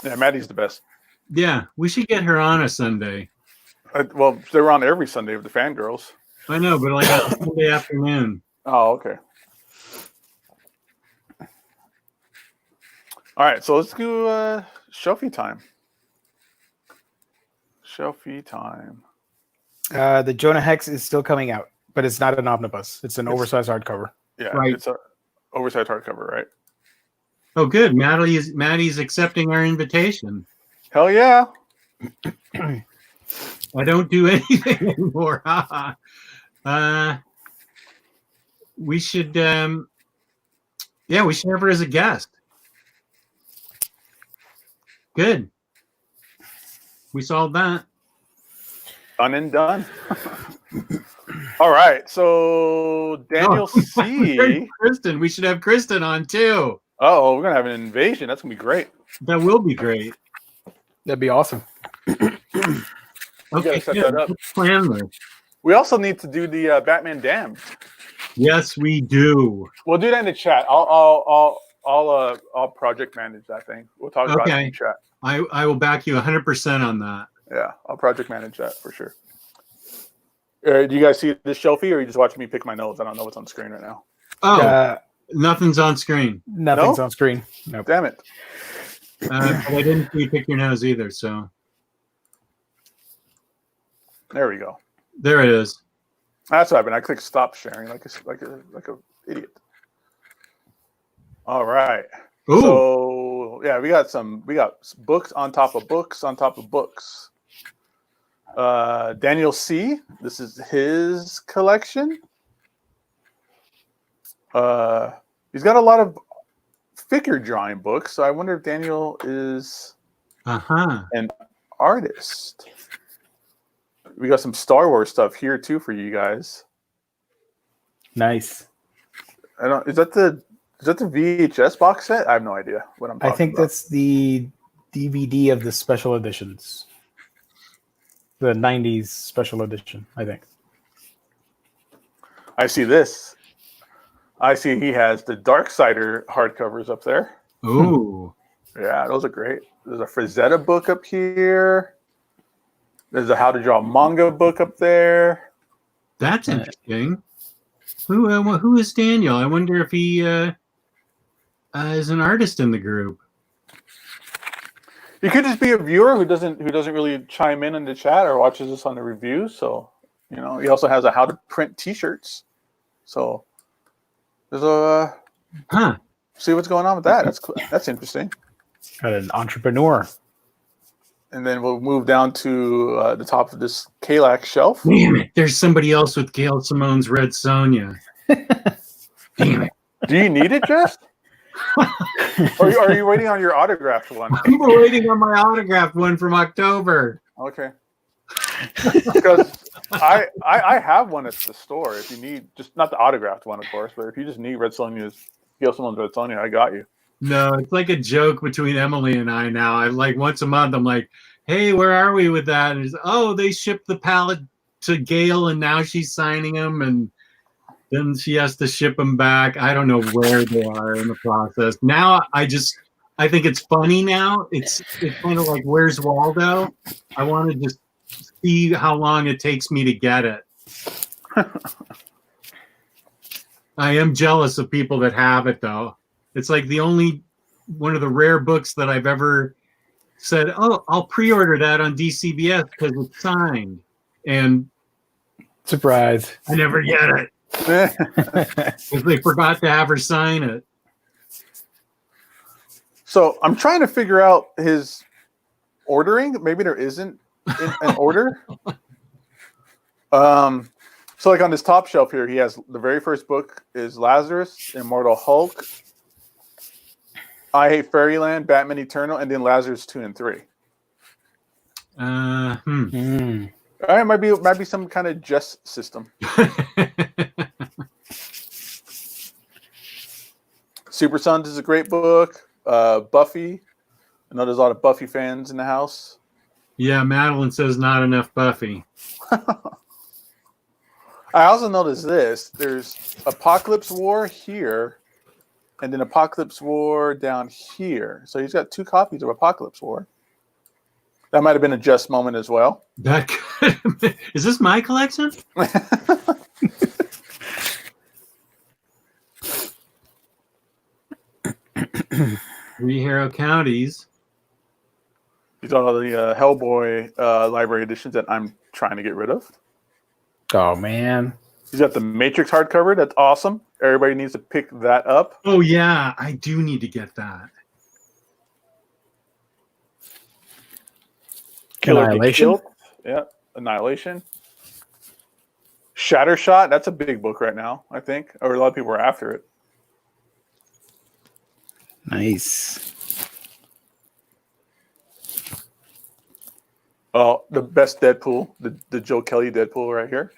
Yeah, Maddie's the best. Yeah, we should get her on a Sunday. Well, they're on every Sunday with the Fangirls. I know, but like on a Sunday afternoon. Oh, okay. All right, so let's do Shelfie time. Shelfie time. The Jonah Hex is still coming out, but it's not an omnibus. It's an oversized hardcover. Yeah, Right. it's a oversized hardcover, right? Oh, good. Maddie's accepting our invitation. Hell yeah! I don't do anything anymore. We should, we should have her as a guest. Good. We solved that. Done and done. All right, so Daniel C. Kristan. We should have Kristan on too. Oh, we're gonna have an invasion. That's gonna be great. That will be great. That'd be awesome. Okay, set good. that up. Let's plan this. We also need to do the Batman Damned. Yes, we do. We'll do that in the chat. I'll project manage that thing. We'll talk about it in Okay. the chat. I will back you 100% on that. Yeah, I'll project manage that for sure. Do you guys see this Shelfie, or are you just watching me pick my nose? I don't know what's on screen right now. Oh, nothing's on screen. Nothing's on screen. Nope. Damn it. But I didn't see you pick your nose either, so There we go. there it is. That's what happened. I clicked stop sharing like a idiot. All right. Ooh, So yeah, we got books on top of books on top of books. Daniel C. This is his collection. He's got a lot of figure drawing books, so I wonder if Daniel is an artist. We got some Star Wars stuff here too for you guys. Nice. Is that the VHS box set? I have no idea what I'm talking I think about. that's the DVD of the special editions. The 90s special edition, I think. I see this. I see he has the Darksider hardcovers up there. ooh. Yeah, those are great. There's a Frazetta book up here. There's a How to Draw Manga book up there. That's interesting. Who is Daniel? I wonder if he is an artist in the group. You could just be a viewer who doesn't really chime in the chat or watches us on the reviews. So, he also has a How to Print T-shirts. So, there's a see what's going on with that. That's interesting. Got an entrepreneur. And then we'll move down to the top of this Kalak shelf. Damn it! There's somebody else with Gail Simone's Red Sonja. Damn it! Do you need it, Jess? Or are you waiting on your autographed one? I'm waiting on my autographed one from October. Okay. Because I have one at the store. If you need, just not the autographed one, of course, but if you just need Red Sonja's, Gail Simone's Red Sonja, I got you. No, it's like a joke between Emily and I now. I like once a month. I'm like, "Hey, where are we with that?" And it's, "Oh, they shipped the pallet to Gail, and now she's signing them, and then she has to ship them back." I don't know where they are in the process. Now, I think it's funny now. It's kind of like Where's Waldo. I want to just see how long it takes me to get it. I am jealous of people that have it, though. It's like the only one of the rare books that I've ever said, "Oh, I'll pre-order that on DCBS because it's signed," and Surprise. I never get it because they forgot to have her sign it. So I'm trying to figure out his ordering. Maybe there isn't an order. So like on this top shelf here, he has the very first book is Lazarus, Immortal Hulk, I Hate Fairyland, Batman Eternal, and then Lazarus 2 and 3. All right, might be some kind of just system. Super Sons is a great book. Buffy. I know there's a lot of Buffy fans in the house. Yeah, Madelyn says not enough Buffy. I also noticed this. There's Apocalypse War here, and then Apocalypse War down here. So he's got 2 copies of Apocalypse War. That might have been a just moment as well. That could, is this my collection? Three Hero Counties. These are all the Hellboy library editions that I'm trying to get rid of. Oh man. He's got the Matrix hardcover. That's awesome. Everybody needs to pick that up. Oh yeah, I do need to get that. Annihilation? Yeah, Annihilation. Shattershot. That's a big book right now, I think. Or a lot of people are after it. Nice. Oh, the best Deadpool, the Joe Kelly Deadpool right here.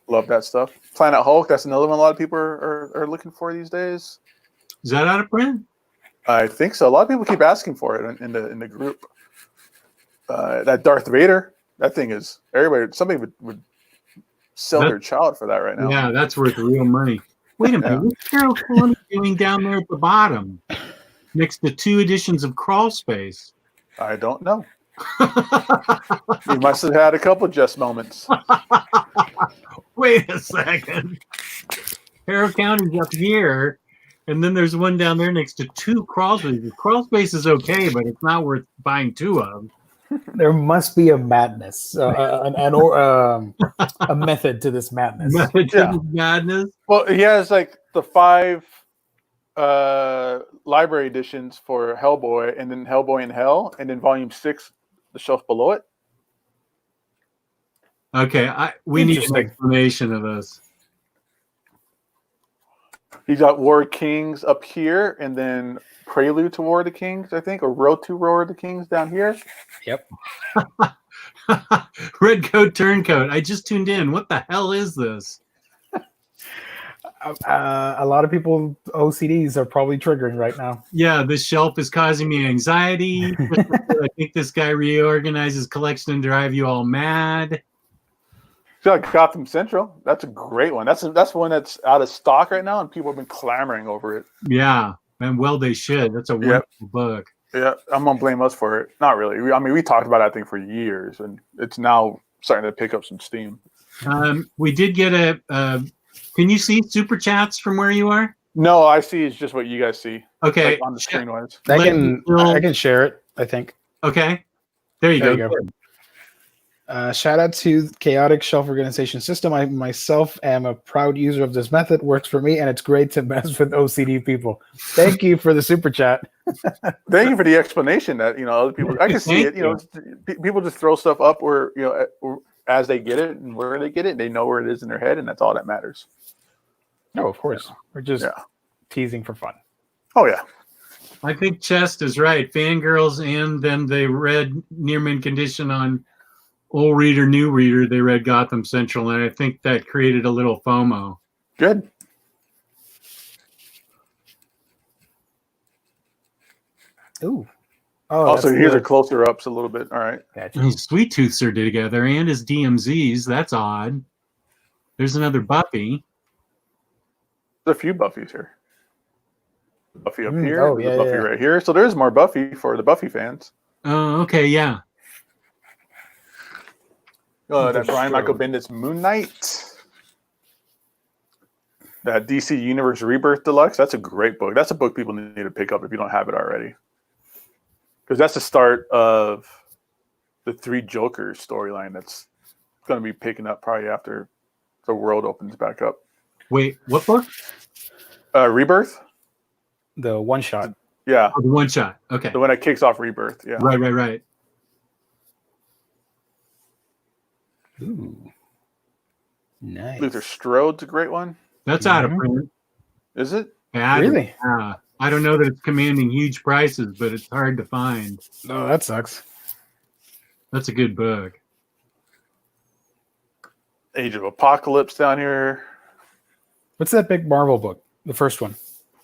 Love that stuff. Planet Hulk, that's another one a lot of people are looking for these days. Is that out of print? I think so. A lot of people keep asking for it in the group. That Darth Vader, that thing is everybody. Somebody would sell their child for that right now. Yeah, that's worth real money. Wait a minute, what's Carol County doing down there at the bottom, next to 2 editions of Crawl Space? I don't know. He must have had a couple just moments. Wait a second. Harrow County's up here, and then there's one down there next to 2 Crawl Spaces. Crawl Space is okay, but it's not worth buying 2 of. There must be a madness, a method to this madness. Madness. Well, he has like the 5 library editions for Hellboy, and then Hellboy in Hell, and then Volume 6, the shelf below it. Okay, we need an explanation of this. He's got War of Kings up here, and then Prelude to War of the Kings, I think, or Road to War of the Kings down here. Yep. Red Coat Turncoat. I just tuned in. What the hell is this? A lot of people OCDs are probably triggering right now. Yeah, this shelf is causing me anxiety. I think this guy reorganizes collection and drive you all mad. He's got Gotham Central. That's a great one. That's one that's out of stock right now, and people have been clamoring over it. Yeah, and well, they should. That's a wonderful book. Yeah, I'm gonna blame us for it. Not really. I mean, we talked about that thing for years, and it's now starting to pick up some steam. We did get a. Can you see super chats from where you are? No, I see. It's just what you guys see. Okay, like on the screen was. I can share it. I think. Okay, there you go. Shout out to Chaotic Shelf Organization System. I myself am a proud user of this method. Works for me, and it's great to mess with OCD people. Thank you for the super chat. Thank you for the explanation. That other people. I can see it. People just throw stuff up where as they get it and where they get it, they know where it is in their head, and that's all that matters. No, of course. We're just teasing for fun. Oh yeah. I think Chest is right. Fangirls, and then they read Near Mint Condition on Old Reader, New Reader. They read Gotham Central, and I think that created a little FOMO. Good. Ooh. Oh, also, here's a closer ups a little bit. All right. Gotcha. His Sweet Tooths are together, and his DMZs. That's odd. There's another Buffy. There's a few Buffys here. Buffy up here. Oh, There's a Buffy right here. So there's more Buffy for the Buffy fans. Oh, okay, yeah. That Brian Michael Bendis Moon Knight. That DC Universe Rebirth Deluxe. That's a great book. That's a book people need to pick up if you don't have it already. Because that's the start of the 3 Jokers storyline that's going to be picking up probably after the world opens back up. Wait, what book? Rebirth? The one shot. Yeah. Oh, the one shot. Okay. The one that kicks off Rebirth. Yeah. Right. Ooh. Nice. Luther Strode's a great one. That's out of Mhm. print. Is it? Really? Yeah. I don't know that it's commanding huge prices, but it's hard to find. Oh, that sucks. That's a good book. Age of Apocalypse down here. What's that big Marvel book? The first one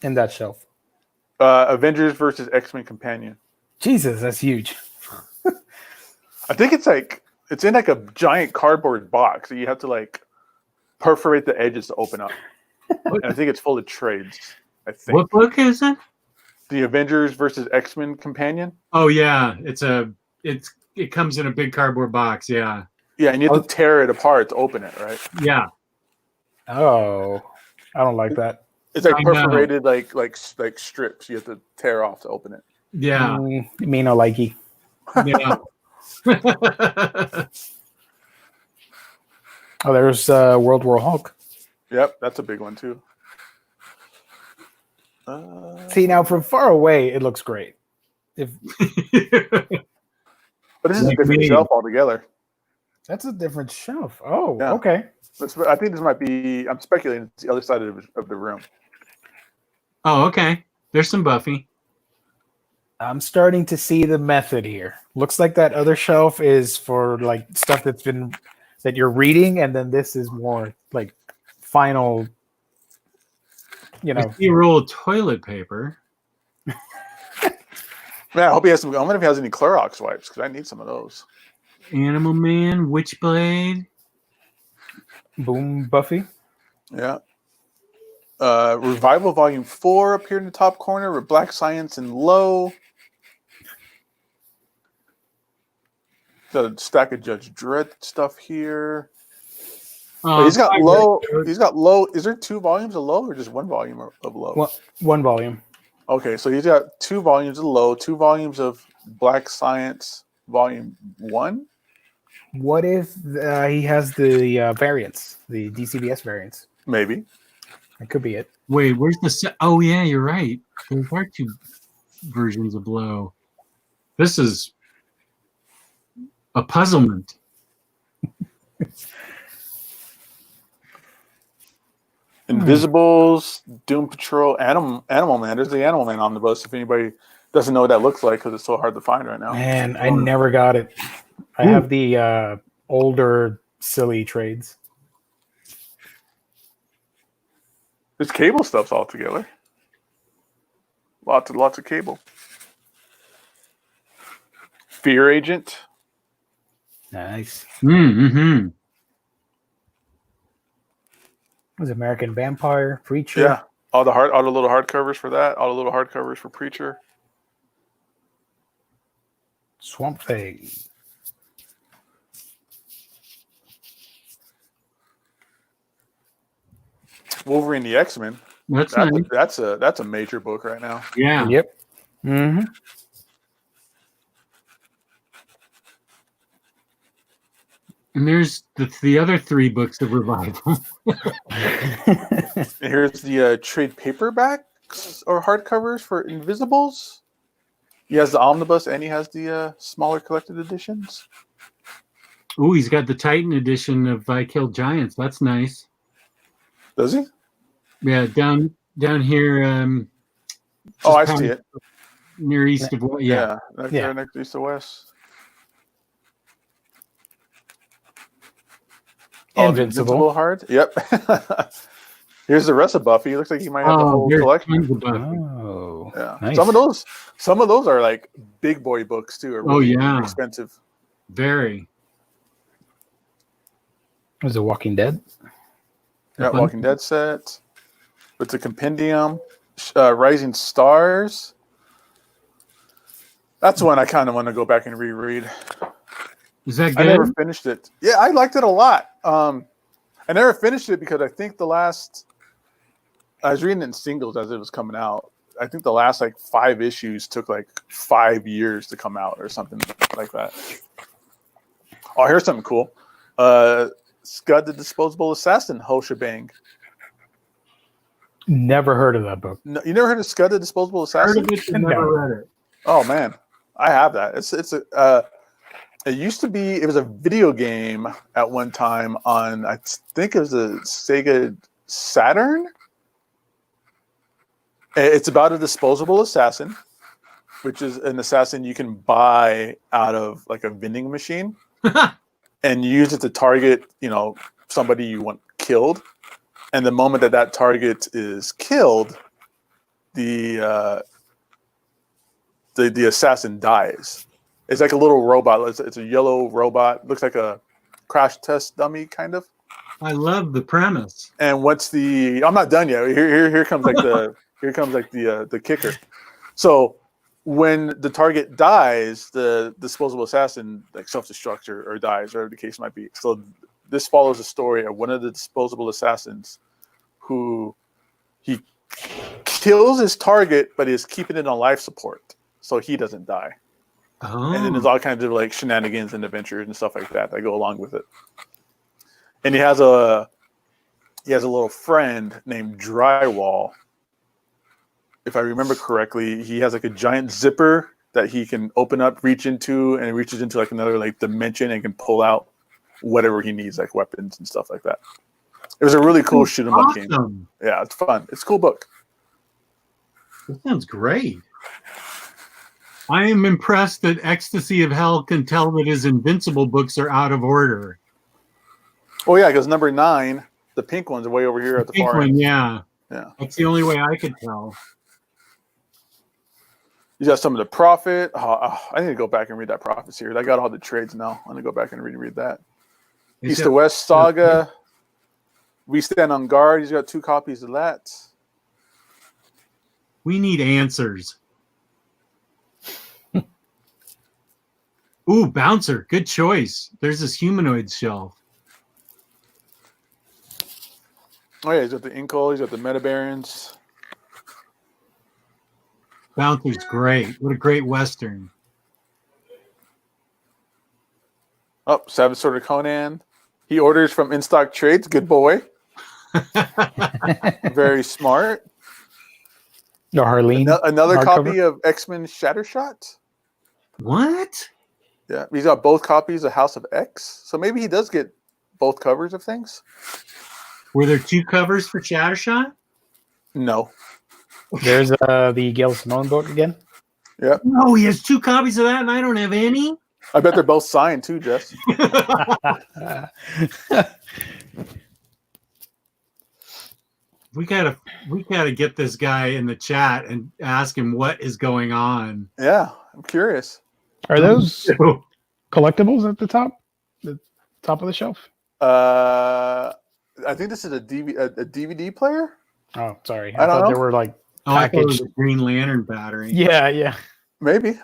in that shelf. Avengers versus X-Men Companion. Jesus, that's huge. I think it's in like a giant cardboard box that you have to like perforate the edges to open up. And I think it's full of trades. I think. What book is it? The Avengers versus X-Men Companion. Oh yeah, it comes in a big cardboard box. Yeah, Yeah, and you have to tear it apart to open it, right? yeah. Oh, I don't like that. It's like I know. perforated like strips. You have to tear off to open it. Yeah. Me no likey. Yeah. Oh, there's World War Hulk. Yep, that's a big one too. See, now from far away, it looks great. If But this is a Like different me. shelf altogether. that's a different shelf. Oh, Yeah. okay. I think this might be. I'm speculating it's the other side of the room. Oh, okay. There's some Buffy. I'm starting to see the method here. Looks like that other shelf is for like stuff that you're reading, and then this is more like final. You I know, see a roll of toilet paper. Man, I hope he has some. I wonder if he has any Clorox wipes because I need some of those. Animal Man, Witchblade. boom, Buffy. Yeah. Revival Volume 4 up here in the top corner with Black Science and Low. Got a stack of Judge Dredd stuff here. He's got Low. He's got Low. Is there 2 volumes of Low or just 1 volume of Low? Well, one volume. Okay, so he's got 2 volumes of Low, 2 volumes of Black Science Volume 1. What if he has the variants, the DCBS variants? Maybe. That could be it. Wait, where's the? Oh yeah, you're right. There are 2 versions of Low. This is a puzzlement. Invisibles, Doom Patrol, Animal Man. There's the Animal Man omnibus. If anybody doesn't know what that looks like, because it's so hard to find right now. Man, I never got it. I have the older silly trades. There's cable stuffs all together. Lots of cable. Fear Agent. Nice. Mm-hmm. Was American Vampire, Preacher. Yeah. All the little hardcovers for that. All the little hardcovers for Preacher. Swamp Thing. Wolverine the X-Men. That's nice. That's a major book right now. Yeah. Yep. Mm-hmm. And there's the other 3 books of Revival. And here's the trade paperbacks or hardcovers for Invisibles. He has the omnibus and he has the smaller collected editions. Ooh, he's got the Titan edition of I Killed Giants. That's nice. Does he? Yeah, down here. Oh, I just see it. near east of Yeah, right Yeah. there next to East to West. Oh, the Invincible. hard. Yep. Here's the rest of Buffy. Looks like he might have the whole there's collection. tons of Buffy. Oh, Yeah. nice. Some of those are like big boy books too. Are really yeah. expensive. Very. Was it Walking Dead? Yeah, Walking Dead set. It's a compendium. Rising Stars. That's one I kind of want to go back and reread. Is that I good? never finished it. Yeah, I liked it a lot. I never finished it because I think I was reading it in singles as it was coming out. I think the last like 5 issues took like 5 years to come out or something like that. Oh, here's something cool. Scud the Disposable Assassin, whole shebang. Never heard of that book. No, you never heard of Scud the Disposable Heard Assassin? of it, but never read it. Oh man, I have that. It's It used to be. It was a video game at one time on. I think it was a Sega Saturn. It's about a disposable assassin, which is an assassin you can buy out of like a vending machine and use it to target, somebody you want killed. And the moment that target is killed, the assassin dies. It's like a little robot. It's a yellow robot. Looks like a crash test dummy, kind of. I love the premise. And I'm not done yet. Here comes the kicker. So when the target dies, the disposable assassin like self-destructs or dies, whatever the case might be. So this follows the story of one of the disposable assassins who he kills his target, but is keeping it on life support so he doesn't die. Oh. And then there's all kinds of like shenanigans and adventures and stuff like that go along with it. And he has a little friend named Drywall. If I remember correctly, he has like a giant zipper that he can open up, reach into, and it reaches into like another like dimension and can pull out whatever he needs, like weapons and stuff like that. It was a really cool shoot 'em up game. Yeah, it's fun. It's a cool book. That sounds great. I am impressed that Ecstasy of Hell can tell that his Invincible books are out of order. Oh yeah, because number 9, the pink ones are way over here at the Pink far one, end. yeah. Yeah. That's the only way I could tell. You got some of the Prophet. I need to go back and read that Prophet series. I got all the trades now. I'm gonna go back and read that. East to West Saga. We Stand on Guard. He's got 2 copies of that. We need answers. Ooh, Bouncer. Good choice. There's this humanoid shelf. Oh yeah, he's got the Inkle. He's got the Metabarons. Bouncer's great. What a great Western. Oh, Savage Sword of Conan. He orders from In Stock Trades. Good boy. Very smart. No, Harleen. Another hardcover? copy of X-Men Shattershot. What? Yeah, he's got both copies of House of X. So maybe he does get both covers of things. Were there 2 covers for Shattershot? No. There's the Gail Simone book again. Yeah. No, he has 2 copies of that, and I don't have any. I bet they're both signed too, Jess. We gotta get this guy in the chat and ask him what is going on. Yeah, I'm curious. Are those collectibles at the top? The top of the shelf? I think this is a DVD player. Oh, sorry. I don't thought know. there were like Oh, I thought it was packaged. a Green Lantern battery. Yeah. Maybe.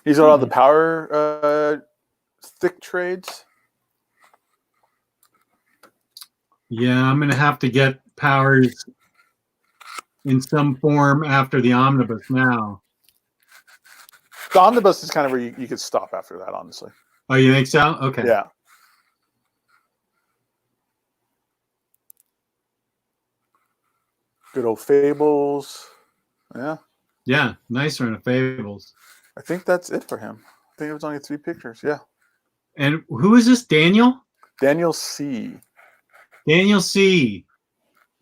These are all the power thick trades. Yeah, I'm gonna have to get Powers in some form after the Omnibus now. The Omnibus is kind of where you could stop after that, honestly. Oh, you think so? Okay. Yeah. Good old Fables. Yeah. Yeah, nice run of Fables. I think that's it for him. I think it was only 3 pictures. Yeah. And who is this? Daniel? Daniel C. Daniel C.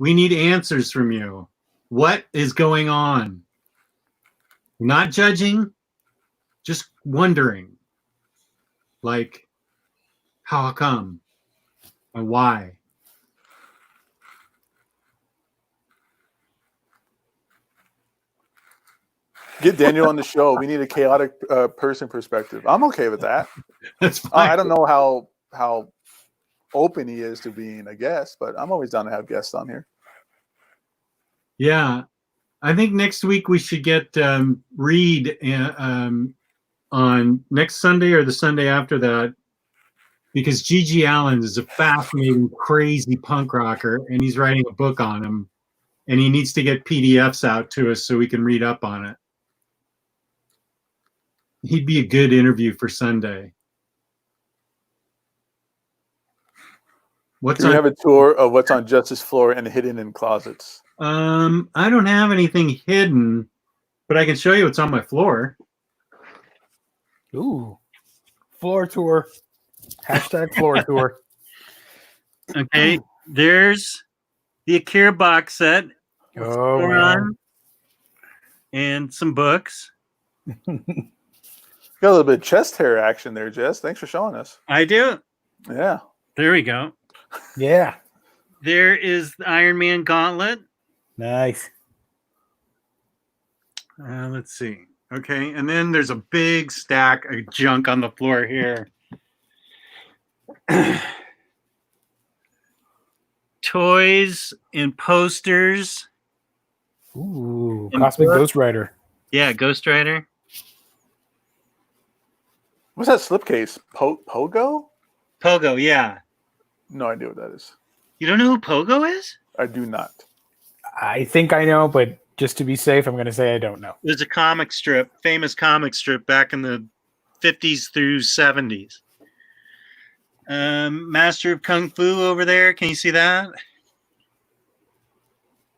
We need answers from you. What is going on? Not judging, just wondering. Like, how come? And why? Get Daniel on the show. We need a chaotic person perspective. I'm okay with that. That's fine. I don't know how open he is to being a guest, but I'm always down to have guests on here. Yeah. I think next week we should get Reed on next Sunday or the Sunday after that, because G.G. Allen is a fascinating, crazy punk rocker, and he's writing a book on him, and he needs to get PDFs out to us so we can read up on it. He'd be a good interview for Sunday. Can we have a tour of what's on Justice Floor and hidden in closets? I don't have anything hidden, but I can show you what's on my floor. Ooh. Floor tour. Hashtag floor tour. Okay, there's the Akira box set. with Oh, Sauron and some books. Got a little bit of chest hair action there, Jess. Thanks for showing us. I do. Yeah. There we go. yeah. There is the Iron Man gauntlet. Nice. Let's see. Okay, and then there's a big stack of junk on the floor here. Toys and posters. Ooh, And Cosmic book. Ghost Rider. Yeah, Ghost Rider. What's that slipcase? Pogo? Pogo, yeah. No idea what that is. You don't know who Pogo is? I do not. I think I know, but just to be safe, I'm going to say I don't know. There's a comic strip, famous comic strip back in the 50s through 70s. Master of Kung Fu over there. Can you see that?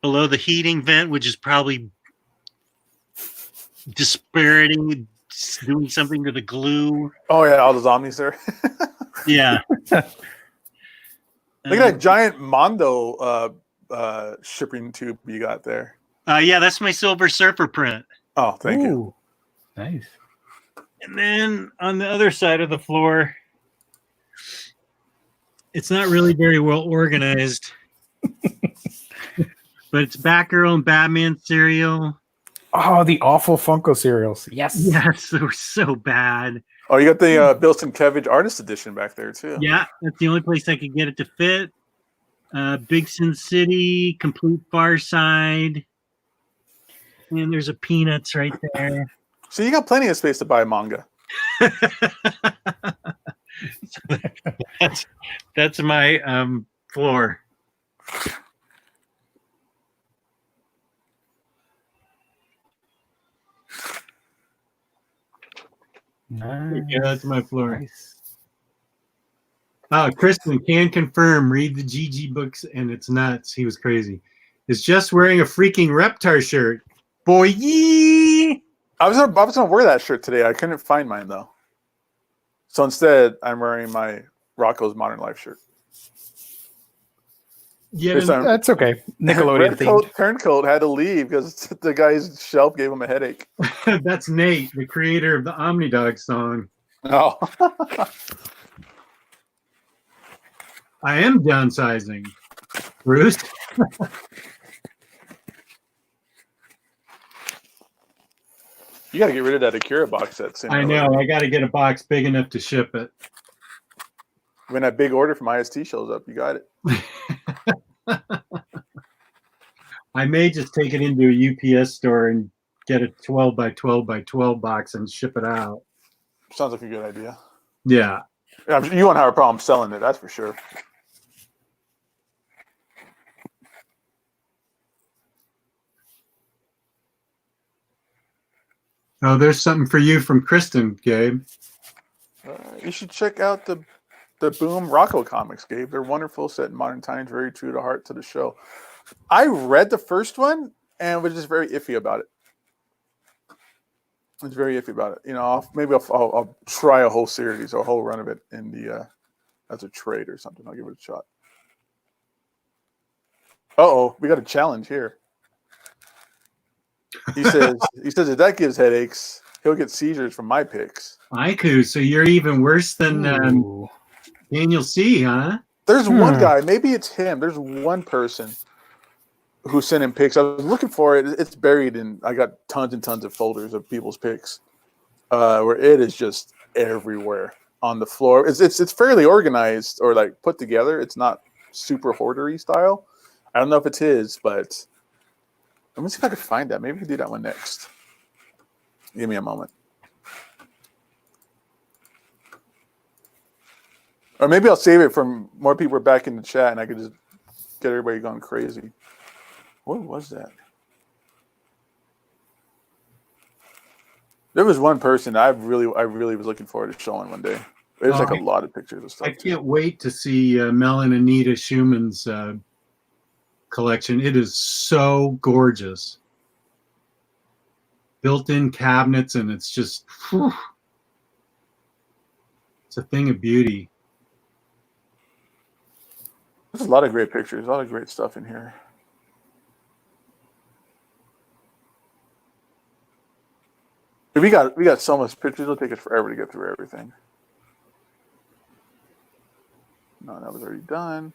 Below the heating vent, which is probably dispiriting, doing something to the glue. Oh, yeah, all those Omnis there. Yeah. Look at that giant Mondo shipping tube you got there. Yeah, that's my Silver Surfer print. Oh, thank you. Ooh, nice. And then on the other side of the floor, it's not really very well organized. But it's Batgirl and Batman cereal. Oh, the awful Funko cereals. Yes. Yes, they were so bad. Oh, you got the Bill Sienkiewicz Artist Edition back there, too. Yeah, that's the only place I could get it to fit. Big Sin City, Complete Far Side. And there's a Peanuts right there. So you got plenty of space to buy manga. that's my floor. Nice. Yeah, that's my floor. Nice. Oh, Kristan can confirm. Read the GG books, and it's nuts. He was crazy. Is just wearing a freaking Reptar shirt. Boy, I was gonna wear that shirt today. I couldn't find mine, though. So instead, I'm wearing my Rocco's Modern Life shirt. yeah. This time, That's okay. Nickelodeon Red coat, themed. turncoat had to leave because the guy's shelf gave him a headache. That's Nate, the creator of the Omnidog song. Oh. I am downsizing, Bruce. You got to get rid of that Akira box set soon. I know. I got to get a box big enough to ship it. When that big order from IST shows up, you got it. I may just take it into a UPS store and get a 12 by 12 by 12 box and ship it out. Sounds like a good idea. Yeah. You won't have a problem selling it, that's for sure. Oh, there's something for you from Kristan, Gabe. You should check out the Boom Rocco comics, Gabe. They're wonderful, set in modern times, very true to heart to the show. I read the first one and was just very iffy about it. I was very iffy about it. You know, maybe I'll try a whole series or a whole run of it in the as a trade or something. I'll give it a shot. Uh-oh, we got a challenge here. He says if that gives headaches, he'll get seizures from my picks. Aiku, so you're even worse than Ooh. Daniel C., huh? There's one guy, maybe it's him. There's one person who sent in picks. I was looking for it. It's buried in. I got tons and tons of folders of people's picks, where it is just everywhere on the floor. It's fairly organized or like put together. It's not super hoardery style. I don't know if it's his, but let me see if I can find that. Maybe we can do that one next. Give me a moment. Or maybe I'll save it for more people are back in the chat and I could just get everybody going crazy. What was that? There was one person I really was looking forward to showing one day. There's like a lot of pictures of stuff. I can't wait to see Mel and Anita Schumann's collection. It is so gorgeous. Built-in cabinets, and it's just whew. It's a thing of beauty. There's a lot of great pictures, a lot of great stuff in here. We got so much pictures. It'll take us forever to get through everything. No, that was already done.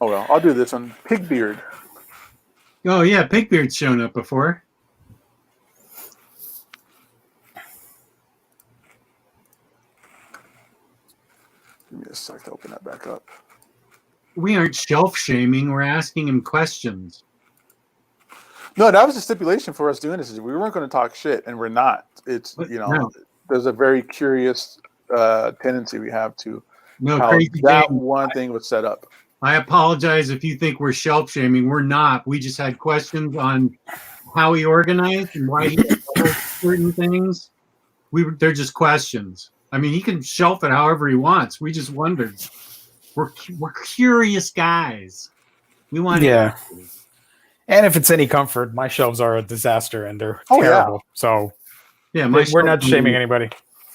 Oh well, I'll do this one. Pigbeard. Oh yeah, Pigbeard's shown up before. Give me a sec to open that back up. We aren't shelf shaming. We're asking him questions. No, that was a stipulation for us doing this. Is we weren't going to talk shit, and we're not. It's No. There's a very curious tendency we have to No, how crazy that Jane, one thing was set up. I apologize if you think we're shelf shaming. We're not. We just had questions on how he organized and why he did certain things. They're just questions. I mean, he can shelf it however he wants. We just wondered. We're curious guys. We want answers. And if it's any comfort, my shelves are a disaster and they're terrible. Yeah. So Yeah, we're not shaming anybody.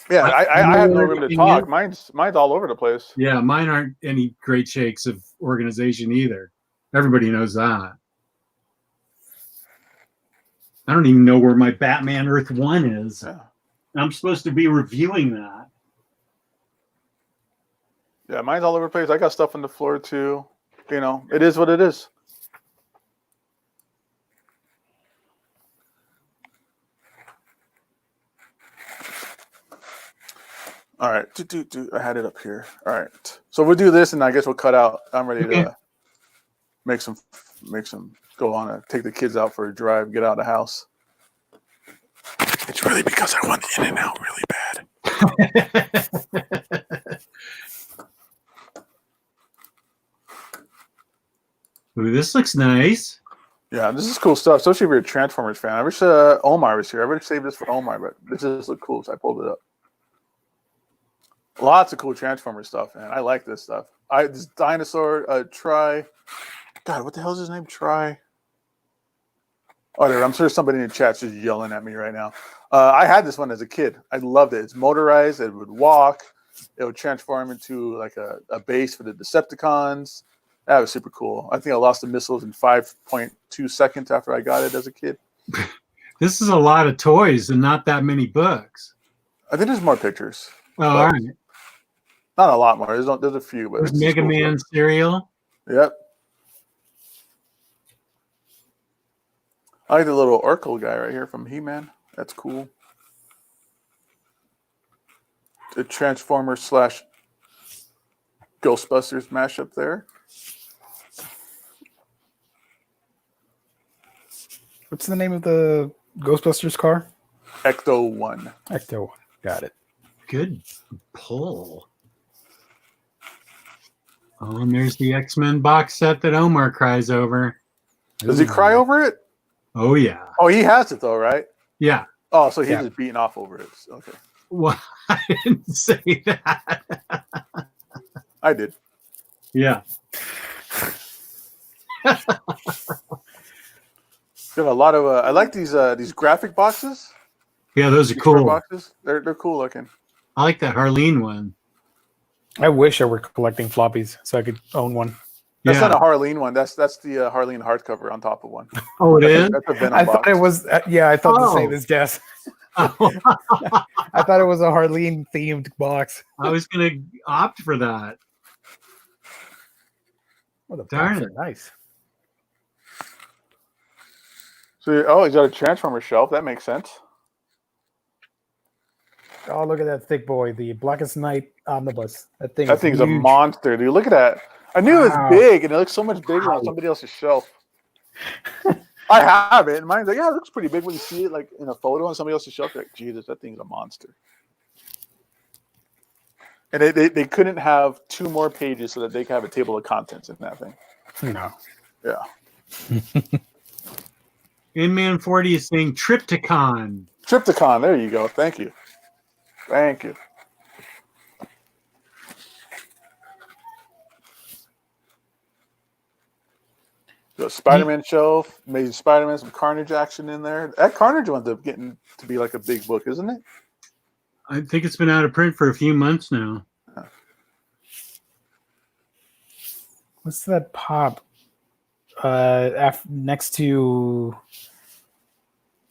Yeah, I have no room to everything talk. is. Mine's all over the place. Yeah, mine aren't any great shakes of organization either. Everybody knows that. I don't even know where my Batman Earth 1 is. Yeah. I'm supposed to be reviewing that. Yeah, mine's all over the place. I got stuff on the floor too. You know, it is what it is. All right, I had it up here. All right, so we'll do this, and I guess we'll cut out. I'm ready to make some go on and take the kids out for a drive, get out of the house. It's really because I want the in and out really bad. Ooh, this looks nice. Yeah, this is cool stuff, especially if you're a Transformers fan. I wish Omar was here. I would have saved this for Omar, but this just look cool, so I pulled it up. Lots of cool Transformers stuff, man. I like this stuff. This dinosaur, Try. God, what the hell is his name? Try. Oh, I'm sure somebody in the chat's just yelling at me right now. I had this one as a kid. I loved it. It's motorized. It would walk. It would transform into like a base for the Decepticons. That was super cool. I think I lost the missiles in 5.2 seconds after I got it as a kid. This is a lot of toys and not that many books. I think there's more pictures. Oh, all right. Not a lot more. There's a few, but There's it's Mega cool Man stuff. cereal. Yep. I like the little Urkel guy right here from He-Man. That's cool. The Transformers / Ghostbusters mashup there. What's the name of the Ghostbusters car? Ecto 1. Ecto. Got it. Good pull. Oh, and there's the X-Men box set that Omar cries over. Does he cry over it? Oh, yeah. Oh, he has it though, right? Yeah. Oh, so he's just beating off over it. Okay. Well, I didn't say that. I did. Yeah. Got a lot of I like these graphic boxes. Yeah, those are These cool. boxes. They're cool looking. I like that Harleen one. I wish I were collecting floppies so I could own one. That's Yeah. not a Harleen one. That's the Harleen hardcover on top of one. Oh, it is? That's a Venom I box. thought it was. I thought the Oh. same as Jess. Oh, I thought it was a Harleen themed box. I was going to opt for that. Oh, the Darn box it. are nice. So, he's got a Transformer shelf. That makes sense. Oh, look at that thick boy, the Blackest Night Omnibus. That thing's a huge. monster, dude. Look at that. I knew it Wow. was big, and it looks so much bigger on somebody else's shelf. I have it, and mine's like, yeah, it looks pretty big when you see it like in a photo on somebody else's shelf. You're like, Jesus, that thing's a monster. And they couldn't have 2 more pages so that they could have a table of contents in that thing. No. Yeah. Inman 40 is saying Triptychon. Trypticon. There you go. Thank you. Thank you. go. Spider-Man shelf, Amazing Spider-Man, some Carnage action in there. That Carnage one's up getting to be like a big book, isn't it? I think it's been out of print for a few months now. What's that pop? Next to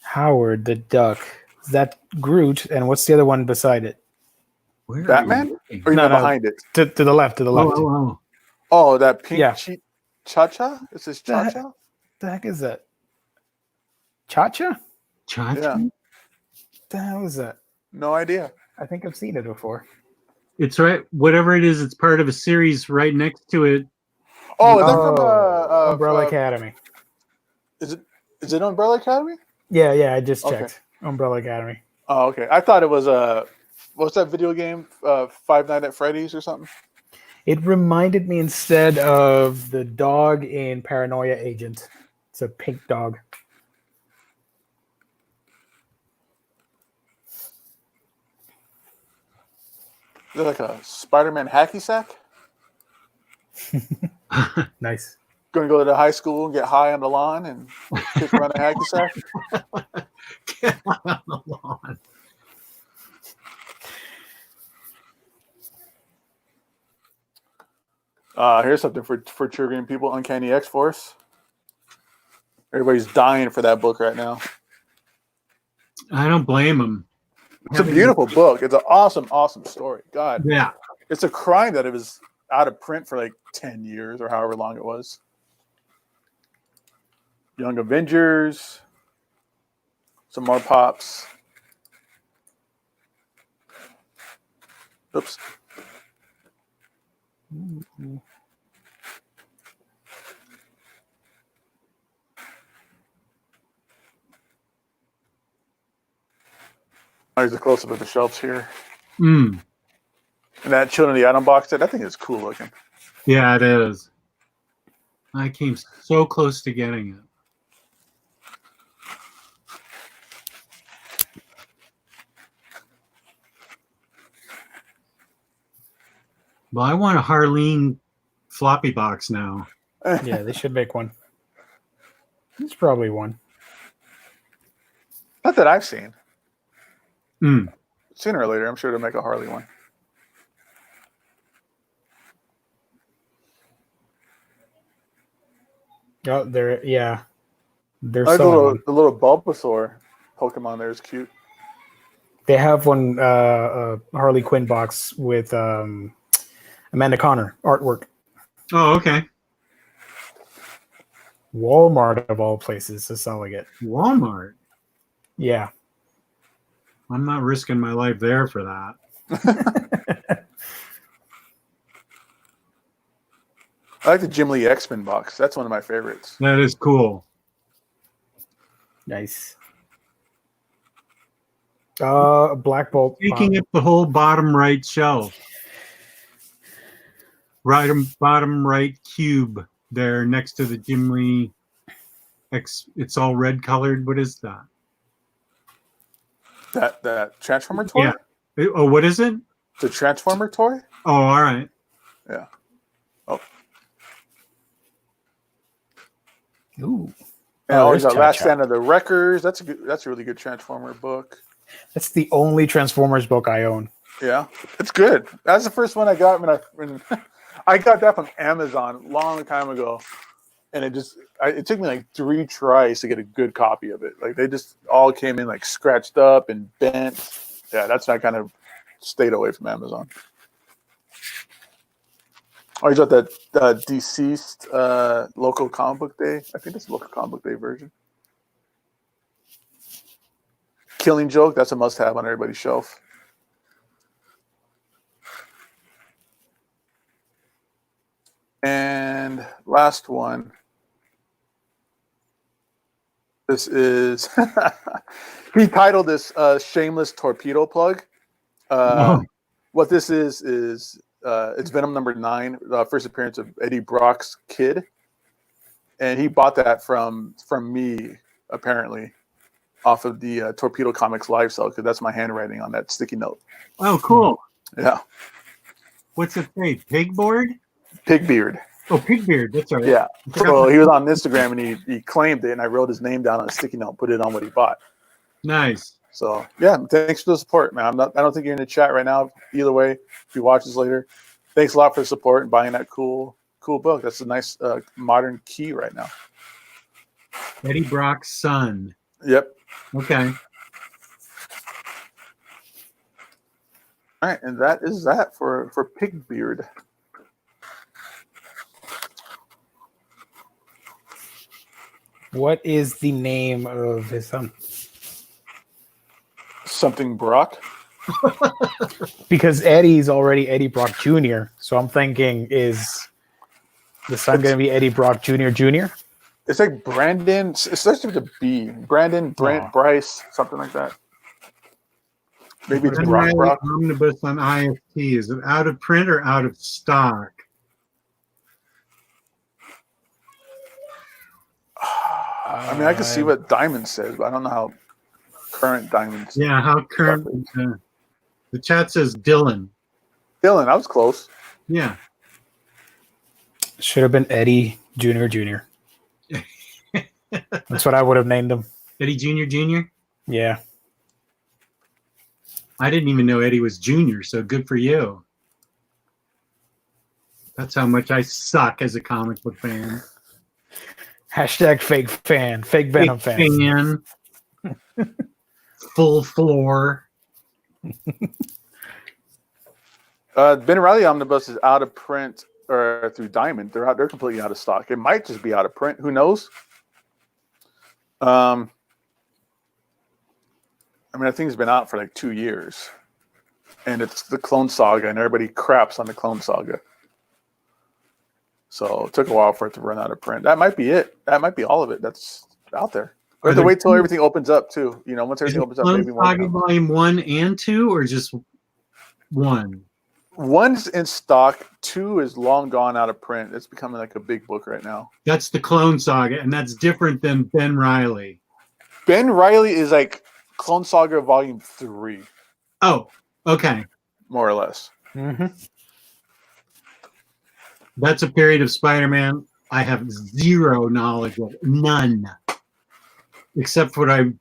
Howard the Duck. Is that Groot? And what's the other one beside it? Where are Batman? you looking? Or you No, mean no. behind it? To the left. To the left. Oh. Oh, that pink Yeah. Cha-Cha? Is this Cha-Cha? The heck is that? Cha-Cha? Cha-Cha? Yeah. The hell is that? No idea. I think I've seen it before. It's right. Whatever it is, it's part of a series right next to it. Oh, is that from Umbrella Academy. Is it Umbrella Academy? Yeah, I just Okay. checked. Umbrella Academy. Oh, okay. I thought it was what's that video game? Five Nights at Freddy's or something? It reminded me instead of the dog in Paranoia Agent. It's a pink dog. Is it like a Spider-Man hacky sack? Nice. Going to go to the high school and get high on the lawn and kick around a hacky sack? Get on the lawn. Here's something for triggering people. Uncanny X-Force. Everybody's dying for that book right now. I don't blame him. It's a beautiful book. It's an awesome, awesome story. God, Yeah. it's a crime that it was out of print for like 10 years or however long it was. Young Avengers. Some more pops. Oops. Here's a close-up of the shelves here. Mm. And that Children of the Atom box set, that thing is cool looking. Yeah, it is. I came so close to getting it. Well, I want a Harleen floppy box now. Yeah, they should make one. There's probably one. Not that I've seen. Mm. Sooner or later, I'm sure they'll make a Harley one. Oh, there. Yeah, there's I like someone. the little Bulbasaur Pokemon there is cute. They have one Harley Quinn box with Amanda Connor artwork. Oh, okay. Walmart of all places is selling it. Walmart. Yeah. I'm not risking my life there for that. I like the Jim Lee X-Men box. That's one of my favorites. That is cool. Nice. Black Bolt. Taking up the whole bottom right shelf. Bottom right cube there next to the Jim Lee X. It's all red colored. What is that? That Transformer toy? Yeah. Oh, what is it? The Transformer toy? Oh, all right. Yeah. Oh. Ooh. And always there's got Last Cha-Cha. Stand of the Wreckers. That's a really good Transformer book. That's the only Transformers book I own. Yeah, it's good. That's the first one I got when I got that from Amazon a long time ago, and it took me like 3 tries to get a good copy of it. Like they just all came in like scratched up and bent. Yeah, that's not kind of stayed away from Amazon. Oh, you got that Deceased local comic book day. I think that's the local comic book day version. Killing Joke. That's a must-have on everybody's shelf. And last one. This is he titled this "Shameless Torpedo Plug." What this is it's Venom number 9, first appearance of Eddie Brock's kid, and he bought that from me apparently off of the Torpedo Comics live sale because that's my handwriting on that sticky note. Oh, cool. Yeah, What's it say? Pigboard? Pigbeard. Oh, Pigbeard. That's right. Yeah. I forgot So about- he was on Instagram and he claimed it, and I wrote his name down on a sticky note, put it on what he bought. Nice. So yeah, thanks for the support, man. I don't think you're in the chat right now. Either way, if you watch this later, thanks a lot for the support and buying that cool book. That's a nice modern key right now. Eddie Brock's son. Yep. Okay. All right, and that is that for Pigbeard. What is the name of his son? Something Brock. Because Eddie's already Eddie Brock Jr. So I'm thinking, is the son going to be Eddie Brock Jr. Jr.? It's like Brandon. It starts with a B. Brandon, Brent, Aw. Bryce, something like that. Maybe it's Ben Brock. Ryley Brock. Omnibus on IST. Is it out of print or out of stock? I mean, I can see what Diamond says, but I don't know how current Diamond's. Yeah, how current? The chat says Dylan. Dylan, I was close. Yeah. Should have been Eddie Jr. Jr. That's what I would have named him. Eddie Jr. Jr. Yeah. I didn't even know Eddie was Junior, so good for you. That's how much I suck as a comic book fan. Hashtag fake fan. Fake Venom Big fan. Full floor. Ben Ryley Omnibus is out of print or through Diamond. They're completely out of stock. It might just be out of print. Who knows? I mean, I think it's been out for like 2 years, and it's the Clone Saga, and everybody craps on the Clone Saga. So it took a while for it to run out of print. That might be it. That might be all of it that's out there. We have to wait till everything opens up too. You know, once everything opens up, maybe Clone Saga one. Volume 1 and 2, or just 1? One's in stock. 2 is long gone out of print. It's becoming like a big book right now. That's the Clone Saga, and that's different than Ben Ryley. Ben Ryley is like Clone Saga Volume 3, Oh, okay. more or less. Mm-hmm. That's a period of Spider-Man I have zero knowledge of. None. Except for what I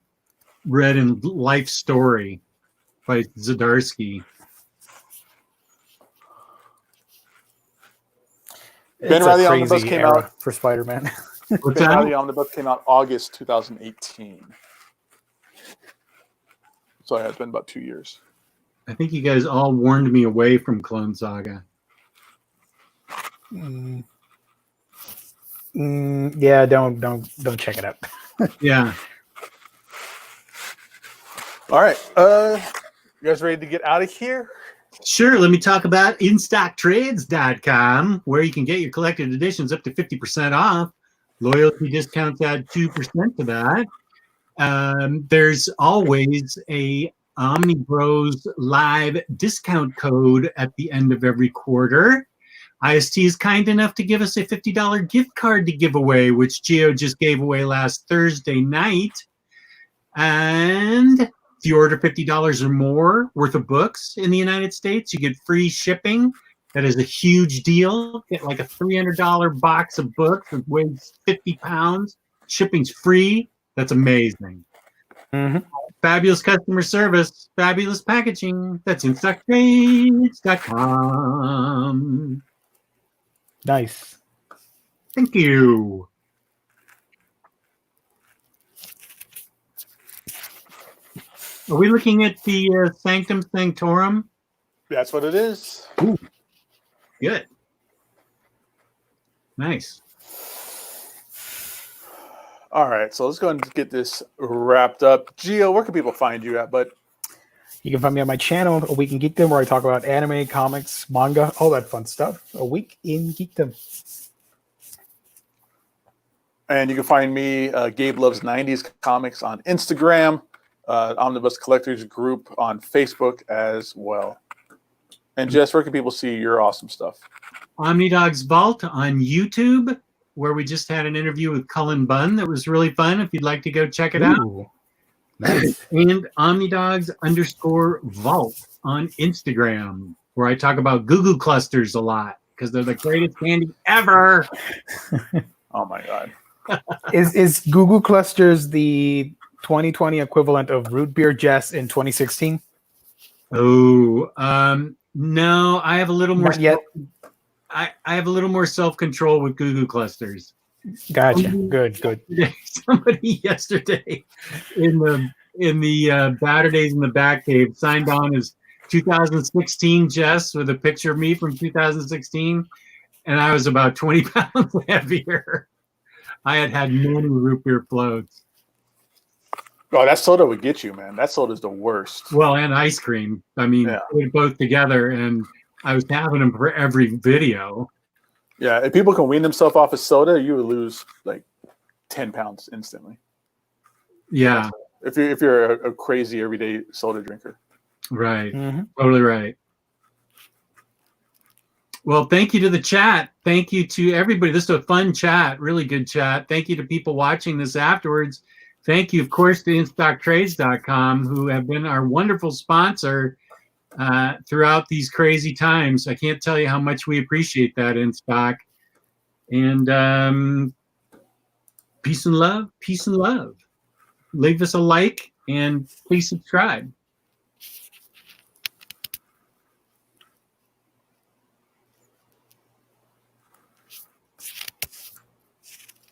read in Life Story by Zdarsky. Ben Ryley Omnibus came out for Spider-Man. What's Ben that? Ryley Omnibus came out August 2018. So yeah, it's been about 2 years. I think you guys all warned me away from Clone Saga. Yeah, don't check it out. Yeah. All right, you guys ready to get out of here? Sure, let me talk about InStockTrades.com, where you can get your collected editions up to 50% off. Loyalty discounts add 2% to that. There's always a Omnibroslive discount code at the end of every quarter. IST is kind enough to give us a $50 gift card to give away, which Geo just gave away last Thursday night. And if you order $50 or more worth of books in the United States, you get free shipping. That is a huge deal. Get like a $300 box of books that weighs 50 pounds. Shipping's free. That's amazing. Mm-hmm. Fabulous customer service, fabulous packaging. That's InStockTrades.com. Nice. Thank you. Are we looking at the Sanctum Sanctorum? That's what it is. Good. Nice. All right, so let's go and get this wrapped up. Gio, where can people find you at, bud? You can find me on my channel, A Week in Geekdom, where I talk about anime, comics, manga, all that fun stuff. A Week in Geekdom. And you can find me, Gabe Loves 90s Comics on Instagram, Omnibus Collectors Group on Facebook as well. And Jess, where can people see your awesome stuff? Omnidog's Vault on YouTube, where we just had an interview with Cullen Bunn that was really fun. If you'd like to go check it out. Ooh, nice. And Omnidogs_Vault on Instagram, where I talk about Goo Goo clusters a lot. because they're the greatest candy ever. Oh my god. Is Google Clusters the 2020 equivalent of Root Beer Jess in 2016? Oh, no, I have a little more. Not yet. I have a little more self-control with Google Clusters. Gotcha. Good. Somebody yesterday in the Batter Days in the Back Cave signed on as 2016 Jess with a picture of me from 2016, and I was about 20 pounds heavier. I had many root beer floats. Oh, that soda would get you, man. That soda is the worst. Well, and ice cream. I mean, Yeah. put both together, and I was having them for every video. Yeah, if people can wean themselves off of soda, you would lose like 10 pounds instantly. Yeah, If you're a crazy everyday soda drinker. right. Mm-hmm. Totally right. Well, thank you to the chat. Thank you to everybody. This was a fun chat, really good chat. Thank you to people watching this afterwards. Thank you, of course, to InStockTrades.com, who have been our wonderful sponsor throughout these crazy times. I can't tell you how much we appreciate that, InStock. And peace and love. Peace and love. Leave us a like and please subscribe.